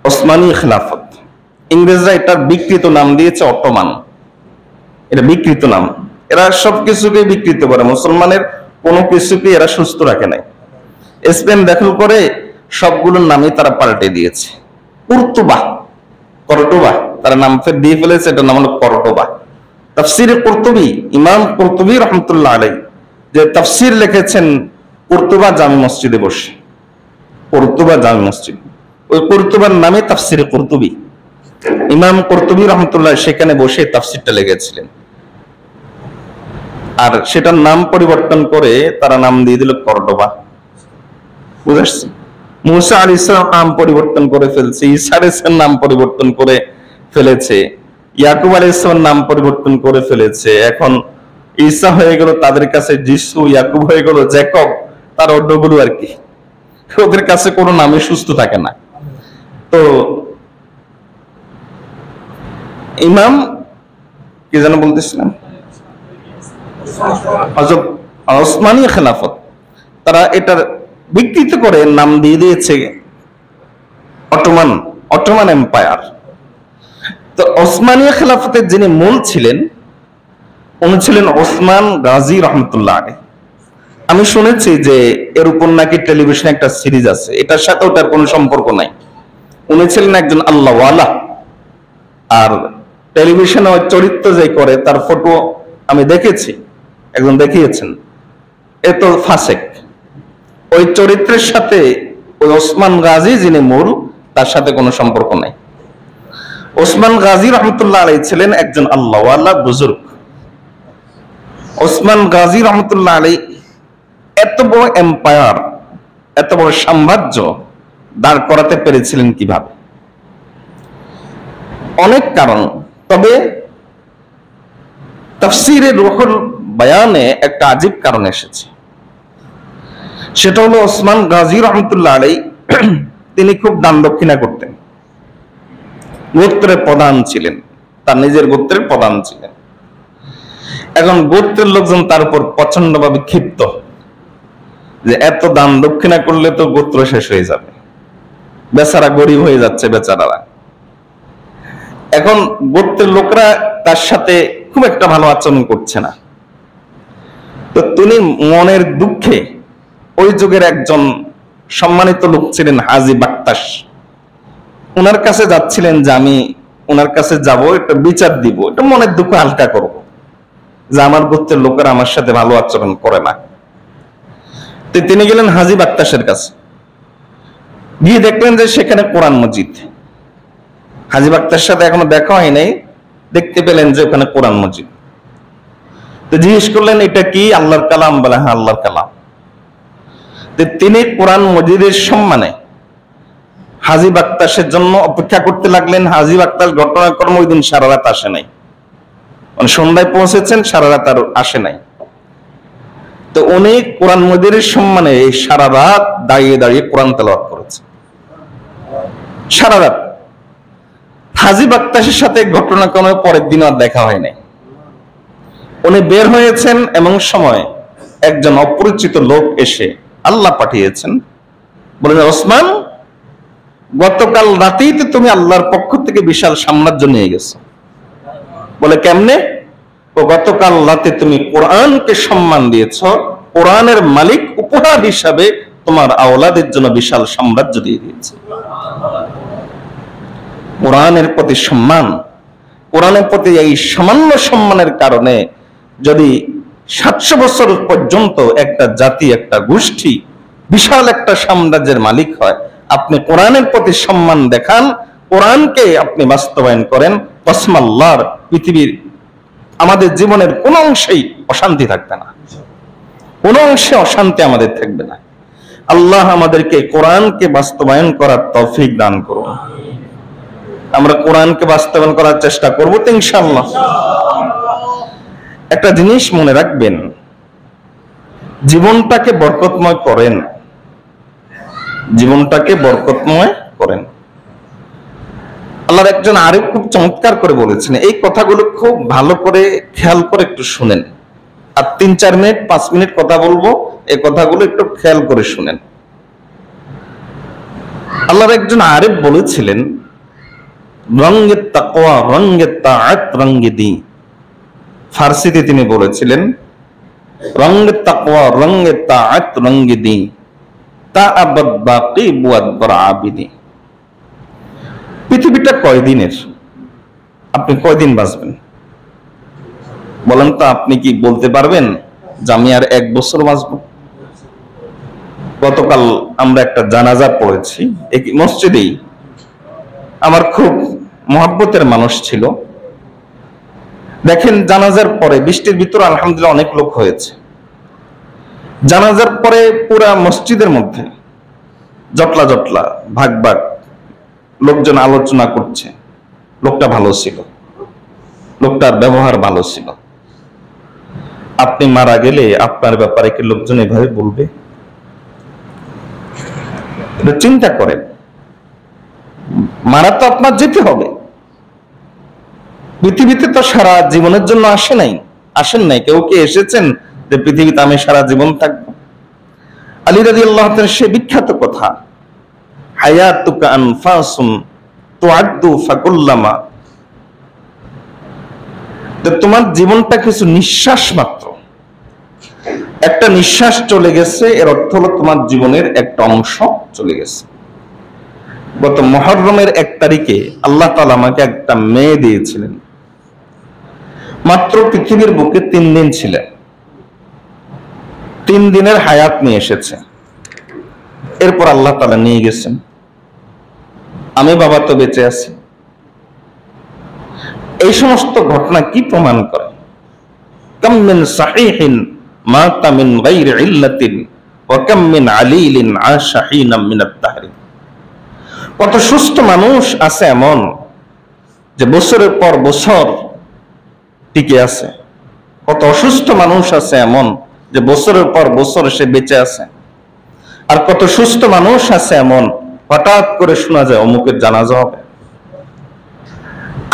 B: ওসমানীয় খেলাফত। ইংরেজরা এটার বিকৃত নাম দিয়েছে অটোমান। এটা বিকৃত নাম। এরা সবকিছুকে বিকৃত করে, মুসলমানের কোনো কিছুকে এরা সুস্থ রাখে নাই। স্পেন দখল করে সবগুলোর নামই তারা পাল্টে দিয়েছে। করডোবা তারা নাম দিয়ে ফেলেছে, এটা নাম হলো করডোবা। তাফসিরে কুরতুবী, ইমাম কুরতুবী রহমতুল্লাহ আলাইহি যে তাফসির লিখেছেন কুরতুবা জামি মসজিদে বসে, কুরতুবা জামি মসজিদ, ওই কুরতুবার নামে তাফসিরে কুরতুবী। ইমাম কুরতুবী রহমতুল্লাহ সেখানে বসে তাফসিরটা লিখেছিলেন, আর সেটার নাম পরিবর্তন করে তারা নাম দিয়ে দিল করডোবা। বুঝাচ্ছি? মুসা আলাইহিস সালাম নাম পরিবর্তন করে ফেলছে, ঈসা আলাইহিস সালাম নাম পরিবর্তন করে ফেলেছে, ইয়াকুব আলাইহিস সালাম নাম পরিবর্তন করে ফেলেছে। এখন ঈসা হয়ে গেল তাদের কাছে যিশু, ইয়াকুব হয়ে গেল জ্যাকব, তার অন্যগুলো আর কি, ওদের কাছে কোনো নামে সুস্থ থাকে না। তো ইমাম কি যেন বলতেছিলাম, ওসমানী খেলাফত, তারা এটার বিকৃত করে নাম দিয়ে দিয়েছে অটোমান এম্পায়ার। তো ওসমানী খেলাফতের যিনি মূল ছিলেন উনি ছিলেন ওসমান গাজী রহমতুল্লাহ আলাইহি। আমি শুনেছি যে এর উপর নাকি টেলিভিশনে একটা সিরিজ আছে, এটার সাথে ওটার কোনো সম্পর্ক নাই। উনি ছিলেন একজন আল্লাহওয়ালা, আর টেলিভিশনে ওই চরিত্র যে করে তার ফটো আমি দেখেছি, একজন দেখিয়েছেন, এ তো ফাসেক। ওই চরিত্রের সাথে ওই ওসমান গাজী যিনি মূল, তার সাথে কোনো সম্পর্ক নাই। ওসমান গাজী রহমতুল্লাহ আলাইহি ছিলেন একজন আল্লাহওয়ালা বুজুর্গ। ওসমান গাজী রহমতুল্লাহ আলাইহি এত বড় এম্পায়ার, এত বড় সাম্রাজ্য দাঁড় করাতে পেরেছিলেন কিভাবে? অনেক কারণ, তবে তাফসীরে রুহুল বায়ানে একটা আজীব কারণ এসেছে। সেটা হলো ওসমান গাজী রহমতুল্লাহ আলাইহি তিনি খুব দান দক্ষিণা করতেন, গোত্রের প্রধান ছিলেন, তার নিজের গোত্রের প্রধান ছিলেন। এখন গোত্রের লোকজন তার উপর প্রচন্ডভাবে ক্ষিপ্ত যে এত দান দক্ষিণা করলে তো গোত্র শেষ হয়ে যাবে, বেচারা গরিব হয়ে যাচ্ছে বেচারারা। এখন গোত্রের লোকরা তার সাথে খুব একটা ভালো আচরণ করছে না। তো তিনি মনের দুঃখে, ওই যুগের একজন সম্মানিত লোক ছিলেন হাজী বাক্তাস, ওনার কাছে যাচ্ছিলেন যে আমি ওনার কাছে যাব, একটা বিচার দিব, এটা মনের দুঃখ হালকা করব, যে আমার গোত্রের লোকেরা আমার সাথে ভালো আচরণ করে না। তো তিনি গেলেন হাজী বাক্তাসের কাছে, গিয়ে দেখলেন যে সেখানে কোরআন মজিদ। হাজী বাক্তার সাথে এখনো দেখা হয় নাই, দেখতে পেলেন যে ওখানে কোরআন মজিদ। তো জিজ্ঞেস করলেন এটা কি? আল্লাহর কালাম? বলে হ্যাঁ আল্লাহর কালাম। তিনি কোরআন মজিদের সম্মানে হাজী বাক্তাসের জন্য অপেক্ষা করতে লাগলেন। হাজী বাক্তাস ঘটনাক্রমে ওই দিন সারা রাত আসে নাই, মানে সন্ধ্যায় পৌঁছেছেন, সারা রাত আর আসে নাই। তো উনি কোরআন মজিদের সম্মানে এই সারা রাত দাঁড়িয়ে দাঁড়িয়ে কোরআন তেলাওয়াত করেছে, সারা রাত। হাজী বাক্তাসের সাথে ঘটনাক্রমে পরের দিন আর দেখা হয় নাই। উনি বের হয়েছেন, এমন সময় একজন অপরিচিত লোক এসে, আল্লাহ পাঠিয়েছেন, বলেন ওসমান গতকাল রাতেই তো তুমি আল্লাহর পক্ষ থেকে বিশাল সাম্রাজ্য নিয়ে গেছো। বলে কেমনে? ও গতকাল রাতে তুমি কোরআনকে সম্মান দিয়েছ, কোরআনের মালিক উপহার হিসাবে তোমার আওলাদের জন্য বিশাল সাম্রাজ্য দিয়ে দিয়েছে। কোরআনের প্রতি সম্মান, কোরআনের প্রতি এই সামান্য সম্মানের কারণে যদি 700 বছর পর্যন্ত একটা জাতি, একটা গোষ্ঠী বিশাল একটা সাম্রাজ্যের মালিক হয়, আপনি কোরআনের প্রতি সম্মান দেখান, কোরআনকে আপনি বাস্তবায়ন করেন, কসম আল্লাহর, পৃথিবীর আমাদের জীবনের কোন অংশেই অশান্তি থাকবে না, কোন অংশে অশান্তি আমাদের থাকবে না। আল্লাহ আমাদেরকে কোরআনকে বাস্তবায়ন করার তৌফিক দান করুন। আমরা কোরআনকে বাস্তবায়ন করার চেষ্টা করবো তো ইনশাআল্লাহ। একটা জিনিস মনে রাখবেন, জীবনটাকে বরকতময় করেন, জীবনটাকে বরকতময় করেন। আল্লাহর একজন আরেক খুব চমৎকার করে বলেছেন, এই কথাগুলো খুব ভালো করে খেয়াল করে একটু শুনেন। আর 3-4 মিনিট 5 মিনিট কথা বলবো, এই কথাগুলো একটু খেয়াল করে শুনেন। আল্লাহর একজন আরেক বলেছিলেন, রঙ্গে তাকওয়া রঙ্গে তাআত রঙ্গে দি। ফার্সিতে তিনি বলেছিলেন, রঙ্গে তাকওয়া রঙ্গে তাআত রঙ্গে দি তাআবাদ বাকি বুয়াদ বরআবিদি। পৃথিবীটা কয়দিনের? আপনি কয়দিন বাঁচবেন বলেন তো? আপনি কি বলতে পারবেন যে আমি আর 1 বছর বাঁচবো? গতকাল আমরা একটা জানাজা পড়েছি এই মসজিদেই। আমার খুব মহব্বতের মানুষ ছিল। দেখেন, জানাজার পরে বৃষ্টির ভিতরে আলহামদুলিল্লাহ অনেক লোক হয়েছে। জানাজার পরে পুরা মসজিদের মধ্যে জটলা জটলা ভাগ ভাগ লোকজন আলোচনা করছে, লোকটা ভালো ছিল, লোকটার ব্যবহার ভালো ছিল। আপনি মারা গেলে আপনার ব্যাপারে কি লোকজন এভাবে বলবে? চিন্তা করেন, মারা তো আপনার যেতে হবে। পৃথিবীতে তো সারা জীবনের জন্য আসেন নাই। কেউ কি এসেছেন যে পৃথিবীতে আমি সারা জীবন থাকবো? আলী রাদিয়াল্লাহু তাআলা সে বিখ্যাত কথা, হায়াতুকা আনফাসুন তুআদ্দু ফাকুল্লামা, তোমার জীবনটা কিছু নিঃশ্বাস মাত্র। একটা নিঃশ্বাস চলে গেছে, এর অর্থ হলো তোমার জীবনের একটা অংশ চলে গেছে। গত মুহররমের 1 তারিখে আল্লাহ তাআলা আমাকে একটা মেয়ে দিয়েছিলেন। মাত্র পৃথিবীর বুকে 3 দিন ছিলেন, 3 দিনের হায়াত নিয়ে এসেছে। এরপর আল্লাহ তাআলা নিয়ে গেছেন। আমি বাবা তো বেঁচে আছি। এই সমস্ত ঘটনা কি প্রমাণ করে? কাম মিন সাহিহিন মাতা মিন গায়রি ইল্লাতিন ওয়া কাম মিন আলিলিন আশা হিনা মিনাত তাহরি। কত সুস্থ মানুষ আছে এমন যে বছরের পর বছর টিকে আছে, কত অসুস্থ মানুষ আছে এমন যে বছরের পর বছর সে বেঁচে আছে, আর কত সুস্থ মানুষ আছে এমন হঠাৎ করে শোনা যায় অমুকের জানাজা হবে।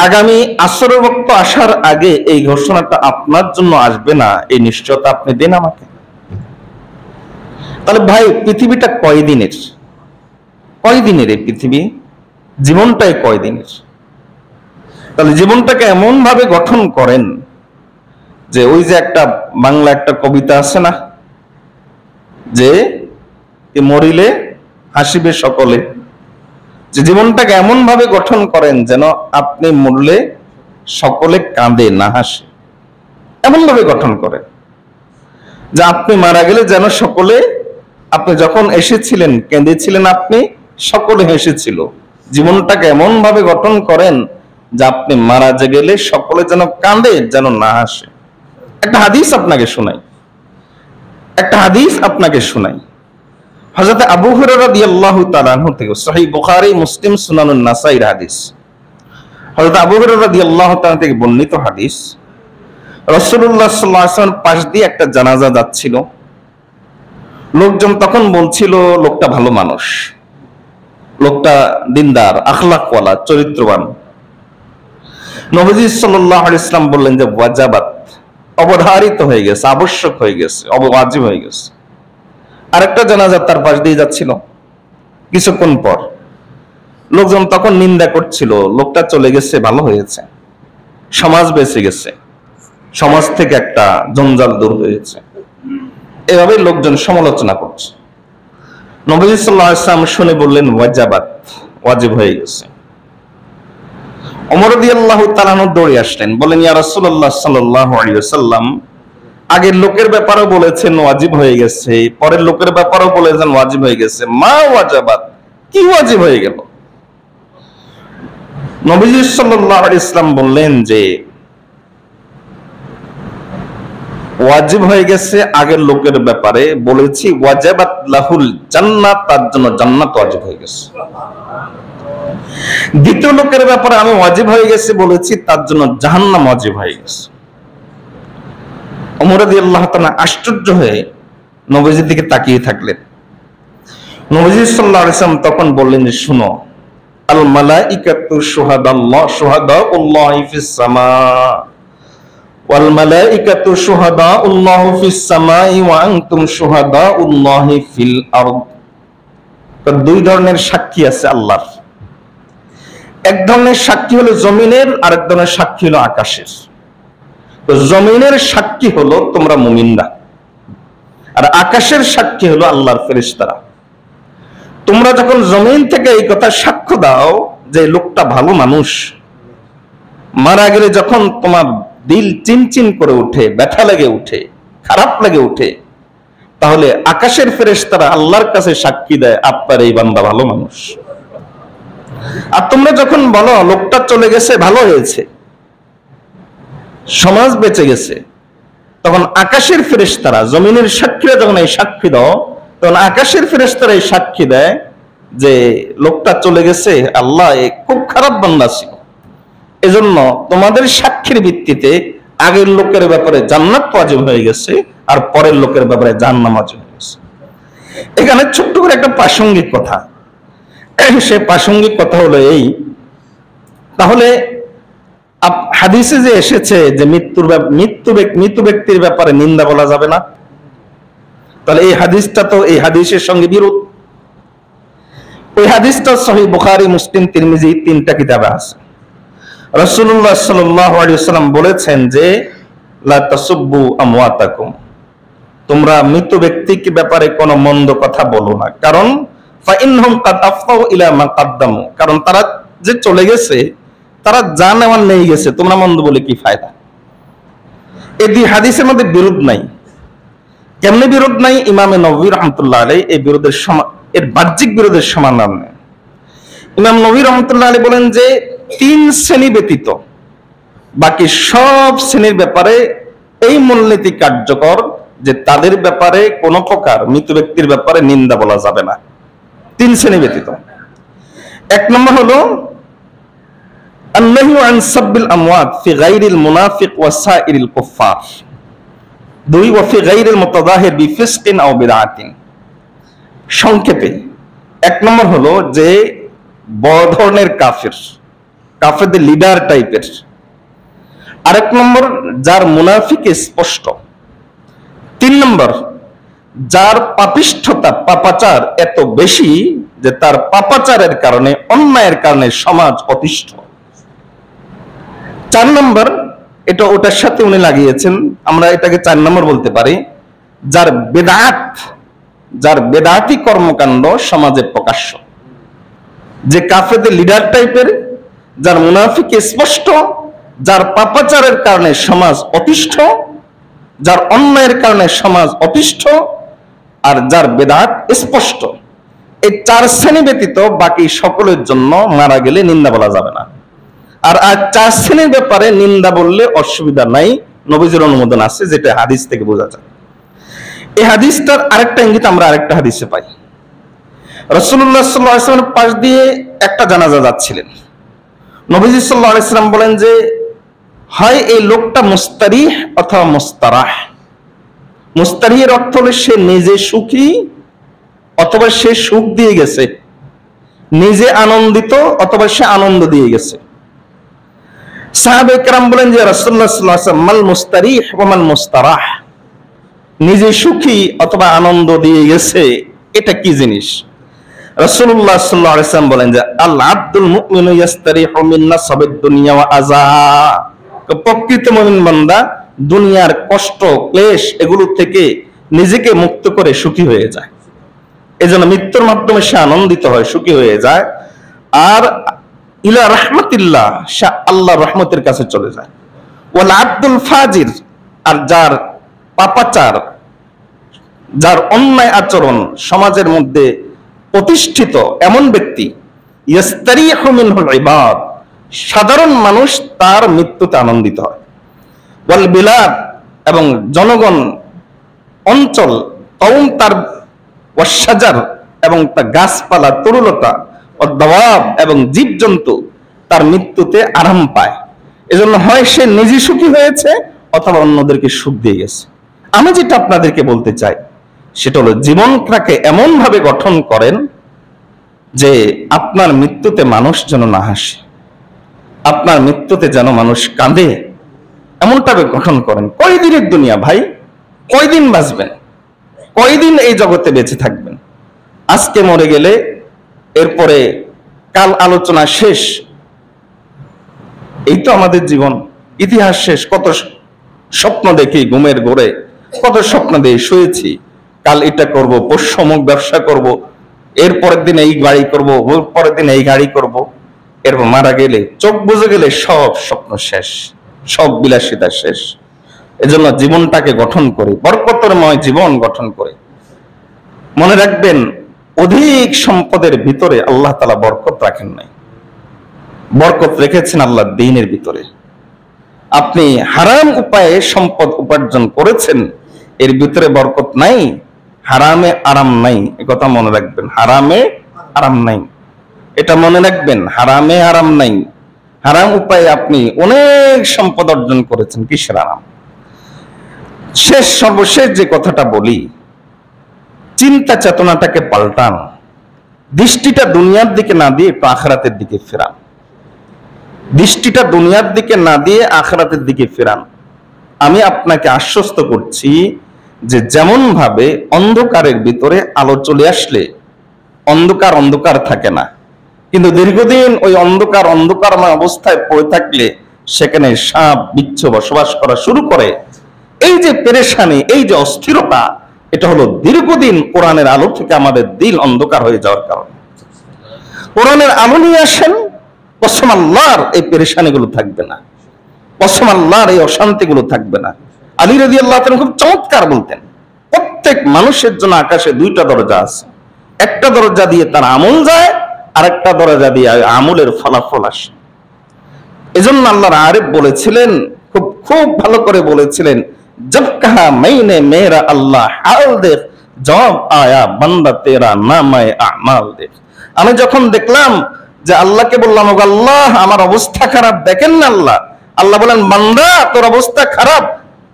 B: আগামী আসরের ওয়াক্ত আসার আগে এই ঘোষণাটা আপনার জন্য আসবে না, এই নিশ্চয়তা আপনি দেন আমাকে। তাহলে ভাই, পৃথিবীটা কয়দিনের? এই পৃথিবী, জীবনটাই কয়দিনের? তাহলে জীবনটাকে এমন ভাবে গঠন করেন যে ওই যে একটা বাংলা একটা কবিতা আছে না, যে মরিলে হাসিবে সকলে, যে জীবনটাকে এমন ভাবে গঠন করেন যেন আপনি মরলে সকলে কাঁদে না হাসে। এমন ভাবে গঠন করেন যে আপনি মারা গেলে যেন সকলে, আপনি যখন এসেছিলেন কেঁদেছিলেন, আপনি সকলে হেসেছিল। জীবনটাকে এমন ভাবে গঠন করেন যে আপনি মারা গেলে সকলে যেন কাঁদে, যেন না হাসে। একটা হাদিস আপনাকে শোনাই। হযরত আবু হুরায়রা রাদিয়াল্লাহু তাআলা আনহু থেকে, সহিহ বুখারী, মুসলিম, সুনানুন নাসাঈর হাদিস। হযরত আবু হুরায়রা রাদিয়াল্লাহু তাআলা থেকে বর্ণিত হাদিস, রাসূলুল্লাহ সাল্লাল্লাহু আলাইহি ওয়াসাল্লাম পাশ দিয়ে একটা জানাজা যাচ্ছিল। লোকজন তখন বলছিল লোকটা ভালো মানুষ, লোকটা দিনদার, আখলাকওয়ালা, চরিত্রবান। নবীজি সাল্লাল্লাহু আলাইহি ওয়াসাল্লাম বললেন যে ওয়াজাবাত, অবধারিত হয়ে গেছে, আবশ্যক হয়ে গেছে, ওয়াজিব হয়ে গেছে। আরেকটা জানাজা তার পাশ দিয়ে যাচ্ছিল। কিছুক্ষণ পর লোকজন তখন নিন্দা করছিল, লোকটা চলে গেছে, ভালো হয়েছে, সমাজ বেঁচে গেছে, সমাজ থেকে একটা জঞ্জাল দূর হয়েছে, এভাবে লোকজন সমালোচনা করছে। নবী সাল্লাল্লাহু আলাইহি ওয়াসাল্লাম শুনে বললেন ওয়াজাবাত, ওয়াজিব হয়ে গেছে। ওমর রাদিয়াল্লাহু তাআলা দৌড়ে আসলেন, বলেন ইয়া রাসূলুল্লাহ সাল্লাল্লাহু আলাইহি ওয়াসাল্লাম, আগের লোকের ব্যাপারেও বলেছেন ওয়াজিব হয়ে গেছে, পরের লোকের ব্যাপারেও বলেছেন ওয়াজিব হয়ে গেছে, মা ওয়াজাবাত, কি ওয়াজিব হয়ে গেল? নবীজি সাল্লাল্লাহু আলাইহি ওয়াসাল্লাম বললেন যে ওয়াজিব হয়ে গেছে আগের লোকের ব্যাপারে, বলেছি ওয়াজাবাত লাহুল জান্নাত, তার জন্য জান্নাত ওয়াজিব হয়ে গেছে। দ্বিতীয় লোকের ব্যাপারে আমি ওয়াজিব হয়ে গেছে বলেছি, তার জন্য জাহান্নাম ওয়াজিব হয়ে গেছে। ওমর রাদিয়াল্লাহু তাআলা আশ্চর্য হয়ে নবীজির দিকে তাকিয়ে থাকলেন। নবীজি সাল্লাল্লাহু আলাইহি ওয়াসাল্লাম তখন বললেন যে শুনো, আল মালাইকাতু শুহাদাউল্লাহি ফিস সামা ওয়াল মালাইকাতু শুহাদাউল্লাহি ফিস সামাই ওয়া আনতুম শুহাদাউল্লাহি ফিল আরদ। তো দুই ধরনের সাক্ষী আছে আল্লাহর। এক ধরনের সাক্ষী হলো জমিনের, আর এক ধরনের সাক্ষী হলো আকাশের। তো জমিনের সাক্ষী হলো তোমরা মুমিনরা, আর আকাশের সাক্ষী হলো আল্লাহর ফেরেশতারা। তোমরা যখন জমিন থেকে এই কথা সাক্ষ্য দাও যে লোকটা ভালো মানুষ, মারা গেলে যখন তোমার দিল চিনচিন করে উঠে, ব্যথা লেগে উঠে, খারাপ লেগে উঠে, তাহলে আকাশের ফেরেশতারা আল্লাহর কাছে সাক্ষী দেয় আপনার এই বান্দা ভালো মানুষ। আর তোমরা যখন বলো লোকটা চলে গেছে, ভালো হয়েছে, সমাজ বেঁচে গেছে, তখন আকাশের ফেরেশতারা, জমিনের সাক্ষীরা যখন এই সাক্ষী দাও, তখন আকাশের ফেরেশতারা এই সাক্ষী দেয় যে লোকটা চলে গেছে, আল্লাহ খুব খারাপ বান্দা ছিল, এজন্য তোমাদের সাক্ষীর ভিত্তিতে আগের লোকের ব্যাপারে জান্নাত ওয়াজিব হয়ে গেছে, আর পরের লোকের ব্যাপারে জাহান্নাম ওয়াজিব হয়ে গেছে। এখানে ছোট্ট করে একটা প্রাসঙ্গিক কথা, সে প্রাসঙ্গিক কথা হলো এই, তাহলে হাদিসে যে এসেছে যে মৃত্যু ব্যক্তির ব্যাপারে নিন্দা বলা যাবে না, তাহলে এই হাদিসটা তো এই হাদিসের সঙ্গে বিরোধ। ওই হাদিসটা সহিহ বুখারী, মুসলিম, তিরমিজি তিনটা কিতাবে আছে। রাসূলুল্লাহ সাল্লাল্লাহু আলাইহি ওয়াসাল্লাম বলেছেন যে লা তাসুব্বু আমওয়াতাকুম, তোমরা মৃত ব্যক্তির ব্যাপারে কোনো মন্দ কথা বলো না, কারণ ফাইনহুম কাদ আফতাউ ইলা মা কাদ্দামু, কারণ তারা যে চলে গেছে, তারা যা নেওয়ার নিয়ে গেছে, তোমরা মন্দ বলে কি ফায়দা। এই দুই হাদিসের মধ্যে বিরোধ নাই। কেমনে বিরোধ নাই? ইমামে নববী রাহমাতুল্লাহ আলাইহি এই বিরোধের এর বাহ্যিক বিরোধের সমাধান নেন। ইমাম নববী রাহমাতুল্লাহ আলাইহি বলেন যে 3 শ্রেণী ব্যতীত বাকি সব শ্রেণীর ব্যাপারে এই মূলনীতি কার্যকর যে তাদের ব্যাপারে কোন প্রকার মৃত ব্যক্তির ব্যাপারে নিন্দা বলা যাবে না, 3 শ্রেণী ব্যতীত। এক নম্বর হলো আন্নাহু আন সাব্বিল আমওয়াত ফি গায়রিল মুনাফিক ওয়া সাইরিল কুফফার। 2 ওয়া ফি গায়রিল মুতাযাহির বিফিসকিন আও বিদআতিন। সংক্ষেপে এক নম্বর হলো যে বড় ধরনের কাফেরদের লিডার টাইপের। আরেক নম্বর যার মুনাফিক স্পষ্ট। 3 নম্বর যার পাপিষ্ঠতা, পাপাচার এত বেশি যে তার পাপাচারের কারণে, অন্যায়ের কারণে সমাজ অতিষ্ঠ। 4 নম্বর, এটা ওটার সাথে উনি লাগিয়েছেন, আমরা এটাকে 4 নম্বর বলতে পারি, যার বেদাতি কর্মকাণ্ড সমাজে প্রকাশ্য, যে কাফেরদের লিডার টাইপের, যার মুনাফিক স্পষ্ট, যার পাপাচারের কারণে সমাজ অতিষ্ঠ, যার অন্যায়ের কারণে সমাজ অতিষ্ঠ, আর যার বেদাত স্পষ্ট। এই 4 শ্রেণী ব্যতীত বাকি সকলের জন্য মারা গেলে নিন্দা বলা যাবে না। আর 4 শ্রেণীর ব্যাপারে নিন্দা বললে অসুবিধা নাই, নবীজির অনুমোদন আছে, যেটা হাদিস থেকে বোঝা যায়। এই হাদিসটার আরেকটা ইঙ্গিত আমরা আরেকটা হাদিসে পাই। রাসূলুল্লাহ সাল্লাল্লাহু আলাইহি ওয়াসাল্লামের পাশ দিয়ে একটা জানাজা যাচ্ছিলেন। নবীজি সাল্লাল্লাহু আলাইহি ওয়াসাল্লাম বলেন যে হয় এই লোকটা মুস্তারিহ অথবা মুস্তারাহ। মুস্তারিহের অর্থ হলো সে নিজে সুখী অথবা সে সুখ দিয়ে গেছে, নিজে আনন্দিত অথবা সে আনন্দ দিয়ে গেছে। সাহাবায়ে কেরাম বলেন যে রাসূলুল্লাহ সাল্লাল্লাহু আলাইহি ওয়াসাল্লাম মাল মুস্তারিহ ওয়া মাল মুস্তারাহ, নিজে সুখী অথবা আনন্দ দিয়ে গেছে এটা কি জিনিস? রাসূলুল্লাহ সাল্লাল্লাহু আলাইহি ওয়াসাল্লাম বলেন যে আল আব্দুল মুমিনু ইয়াস্তারিহু মিন নাসাবিদ দুনিয়া ওয়া আযাহা, প্রকৃত মুমিন বান্দা দুনিয়ার কষ্ট, ক্লেশ এগুলো থেকে নিজেকে মুক্ত করে সুখী হয়ে যায়। এজন্য মৃত্যুর মাধ্যমে সে আনন্দিত হয়, সুখী হয়ে যায়। আর ইলা রাহমাতিল্লাহ, সে আল্লাহর রহমতের কাছে চলে যায়। ওয়াল আব্দুল ফাজির, আর যার পাপাচার, যার অন্যায় আচরণ সমাজের মধ্যে প্রতিষ্ঠিত এমন ব্যক্তি, ইয়াস্তারিহু মিনহুল ইবাদ, সাধারণ মানুষ তার মৃত্যুতে আনন্দিত হয়। ওয়াল বিলাদ এবং জনগণ, অঞ্চল, কওম তার, ওয়াশজার এবং তার গাছপালা, তরুলতা, ওয়াদ এবং জীবজন্তু তার মৃত্যুতে আরাম পায়। এজন্য হয় সে নিজে সুখী হয়েছে অথবা অন্যদেরকে সুখ দিয়ে গেছে। আমি যেটা আপনাদেরকে বলতে চাই সেটা হলো জীবনটাকে এমন ভাবে গঠন করেন যে আপনার মৃত্যুতে মানুষ যেন না হাসে, আপনার মৃত্যুতে যেন মানুষ কাঁদে, এমনটা গঠন করেন। কয়দিনের দুনিয়া ভাই, কয়দিন বাঁচবেন, কয়দিন এই জগতে বেঁচে থাকবেন? আজকে মরে গেলে এরপরে কাল আলোচনা শেষ, এই তো আমাদের জীবন, ইতিহাস শেষ। কত স্বপ্ন দেখি ঘুমের ঘোরে, কত স্বপ্ন দিয়ে শুয়েছি, কাল এটা করব, পরশু অমুক ব্যবসা করব, এর পরের দিন এই গাড়ি করব, ওর পরের দিন এই গাড়ি করব। এরপর মারা গেলে, চোখ বুজে গেলে সব স্বপ্ন শেষ, সব বিলাসিতা শেষ। এজন্য জীবনটাকে গঠন করে, বরকতময় জীবন গঠন করে। মনে রাখবেন, অধিক সম্পদের ভিতরে আল্লাহ তাআলা বরকত রাখেন নাই, বরকত রেখেছেন আল্লাহ দ্বীনের ভিতরে। আপনি হারাম উপায়ে সম্পদ উপার্জন করেছেন, এর ভিতরে বরকত নাই, হারামে আরাম নাই। এ কথা মনে রাখবেন, হারামে আরাম নাই, এটা মনে রাখবেন, হারামে আরাম নাই। হারাম উপায়ে আপনি অনেক সম্পদ অর্জন করেছেন, কিসের আরাম? সর্বশেষ যে কথাটা বলি, চিন্তা চেতনাটাকে পাল্টান, দৃষ্টিটা দুনিয়ার দিকে না দিয়ে একটু আখিরাতের দিকে ফেরান, দৃষ্টিটা দুনিয়ার দিকে না দিয়ে আখিরাতের দিকে ফেরান। আমি আপনাকে আশ্বস্ত করছি যে যেমন ভাবে অন্ধকারের ভিতরে আলো চলে আসলে অন্ধকার অন্ধকার থাকে না, কিন্তু দীর্ঘদিন ওই অন্ধকারময় অবস্থায় পড়ে থাকলে সেখানে সাপ বিচ্ছু বসবাস করা শুরু করে। এই যে পেরেশানি, এই যে অস্থিরতা, এটা হলো দীর্ঘদিন কোরআনের আলো থেকে আমাদের দিল অন্ধকার হয়ে যাওয়ার কারণে। কোরআনের আলো নিয়ে আসেন, কসম আল্লাহর এই পেরেশানিগুলো থাকবে না, কসম আল্লাহর এই অশান্তিগুলো থাকবে না। আলী রাদিয়াল্লাহু তাআলা খুব চমৎকার বলতেন, প্রত্যেক মানুষের জন্য আকাশে দুইটা দরজা আছে, একটা দরজা দিয়ে তার আমল যায়, আর একটা দরজা দিয়ে আমলের ফলাফল আসে। এজন্য আল্লাহর আরিফ বলেছিলেন, খুব ভালো করে বলেছিলেন, জব কাহা মাইনে মেরা আল্লাহ হাল দেখ, জব আয়া বান্দা তেরা নামায়ে আমাল দেখ। আমি যখন দেখলাম যে আল্লাহকে বললাম, ও আল্লাহ আমার অবস্থা খারাপ, দেখেন না আল্লাহ। আল্লাহ বলেন, বান্দা তোর অবস্থা খারাপ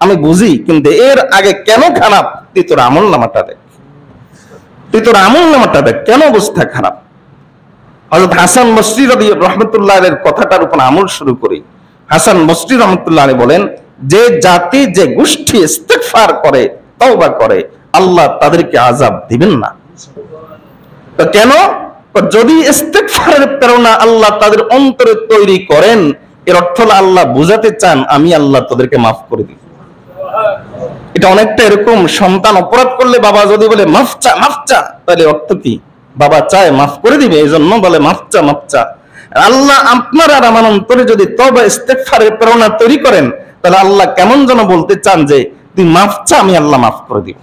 B: আমি বুঝি, কিন্তু এর আগে কেন খারাপ তুই তোর আমল নামাটা দেখ, তুই তোর আমল নামাটা দেখ, কেন অবস্থা খারাপ। হযরত হাসান বসরি রাহমাতুল্লাহ আলাইহির কথাটার উপর আমল শুরু করি। হাসান বসরি রাহমাতুল্লাহ আলাইহি বলেন, যে জাতি, যে গোষ্ঠী ইস্তিগফার করে, তওবা করে, আল্লাহ তাদেরকে আযাব দিবেন না। তো কেন? যদি ইস্তিগফারের প্রেরণা আল্লাহ তাদের অন্তরে তৈরি করেন, এর অর্থ হলো আল্লাহ বুঝাতে চান আমি আল্লাহ তাদেরকে মাফ করে দিব। এটা অনেকটা এরকম, সন্তান অপরাধ করলে বাবা যদি বলে মাফ চা, মাফ চা, তাহলে অর্থ কি? বাবা চায় মাফ করে দিবে, এই জন্য বলে মাফ চা, মাফ চা। আল্লাহ আপনার আর আমার অন্তরে যদি তওবা ইস্তিগফারের প্রেরণা তৈরি করেন, তাহলে আল্লাহ কেমন যেন বলতে চান যে তুই মাফ চা, আমি আল্লাহ মাফ করে দিব।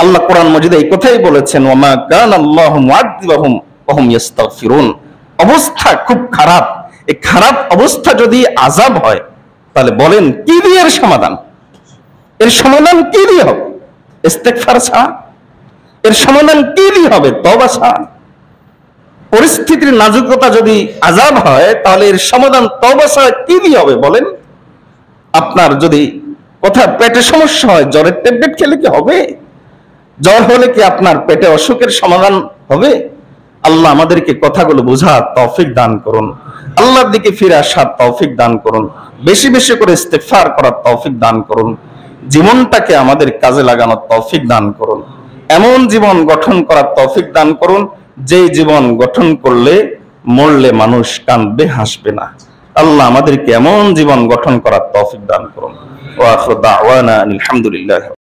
B: আল্লাহ কোরআন মাজিদে এই কথাই বলেছেন, ওয়ামা কানাল্লাহু মুআযযিবাহুম ওয়া হুম ইস্তাগফিরুন। অবস্থা খুব খারাপ, এই খারাপ অবস্থা যদি আযাব হয়, তাহলে বলেন কি দিয়ে এর সমাধান? এর সমাধান কি দিয়ে হবে? ইস্তিগফার ছাড়া এর সমাধান কি দিয়ে হবে? তওবা ছাড়া। পরিস্থিতির নাজুকতা যদি আযাব হয়, তাহলে এর সমাধান তওবা ছাড়া কি দিয়ে হবে বলেন? আপনার যদি কোথাও পেটে সমস্যা হয়, জ্বরের ট্যাবলেট খেলে কি হবে? জ্বর হলে কি আপনার পেটে অসুখের সমাধান হবে? আল্লাহ আমাদেরকে কথাগুলো বোঝার তৌফিক দান করুন, আল্লাহর দিকে ফিরে আসার তৌফিক দান করুন, বেশি বেশি করে ইস্তিগফার করার তৌফিক দান করুন, জীবনটাকে আমাদের কাজে লাগানোর তৌফিক দান করুন, এমন জীবন গঠন করার তৌফিক দান করুন যে জীবন গঠন করলে মরলে মানুষ কাঁদবে, হাসবে না। আল্লাহ আমাদেরকে এমন জীবন গঠন করার তৌফিক দান করুন। ওয়া আখিরু দাওয়ানা আলহামদুলিল্লাহ।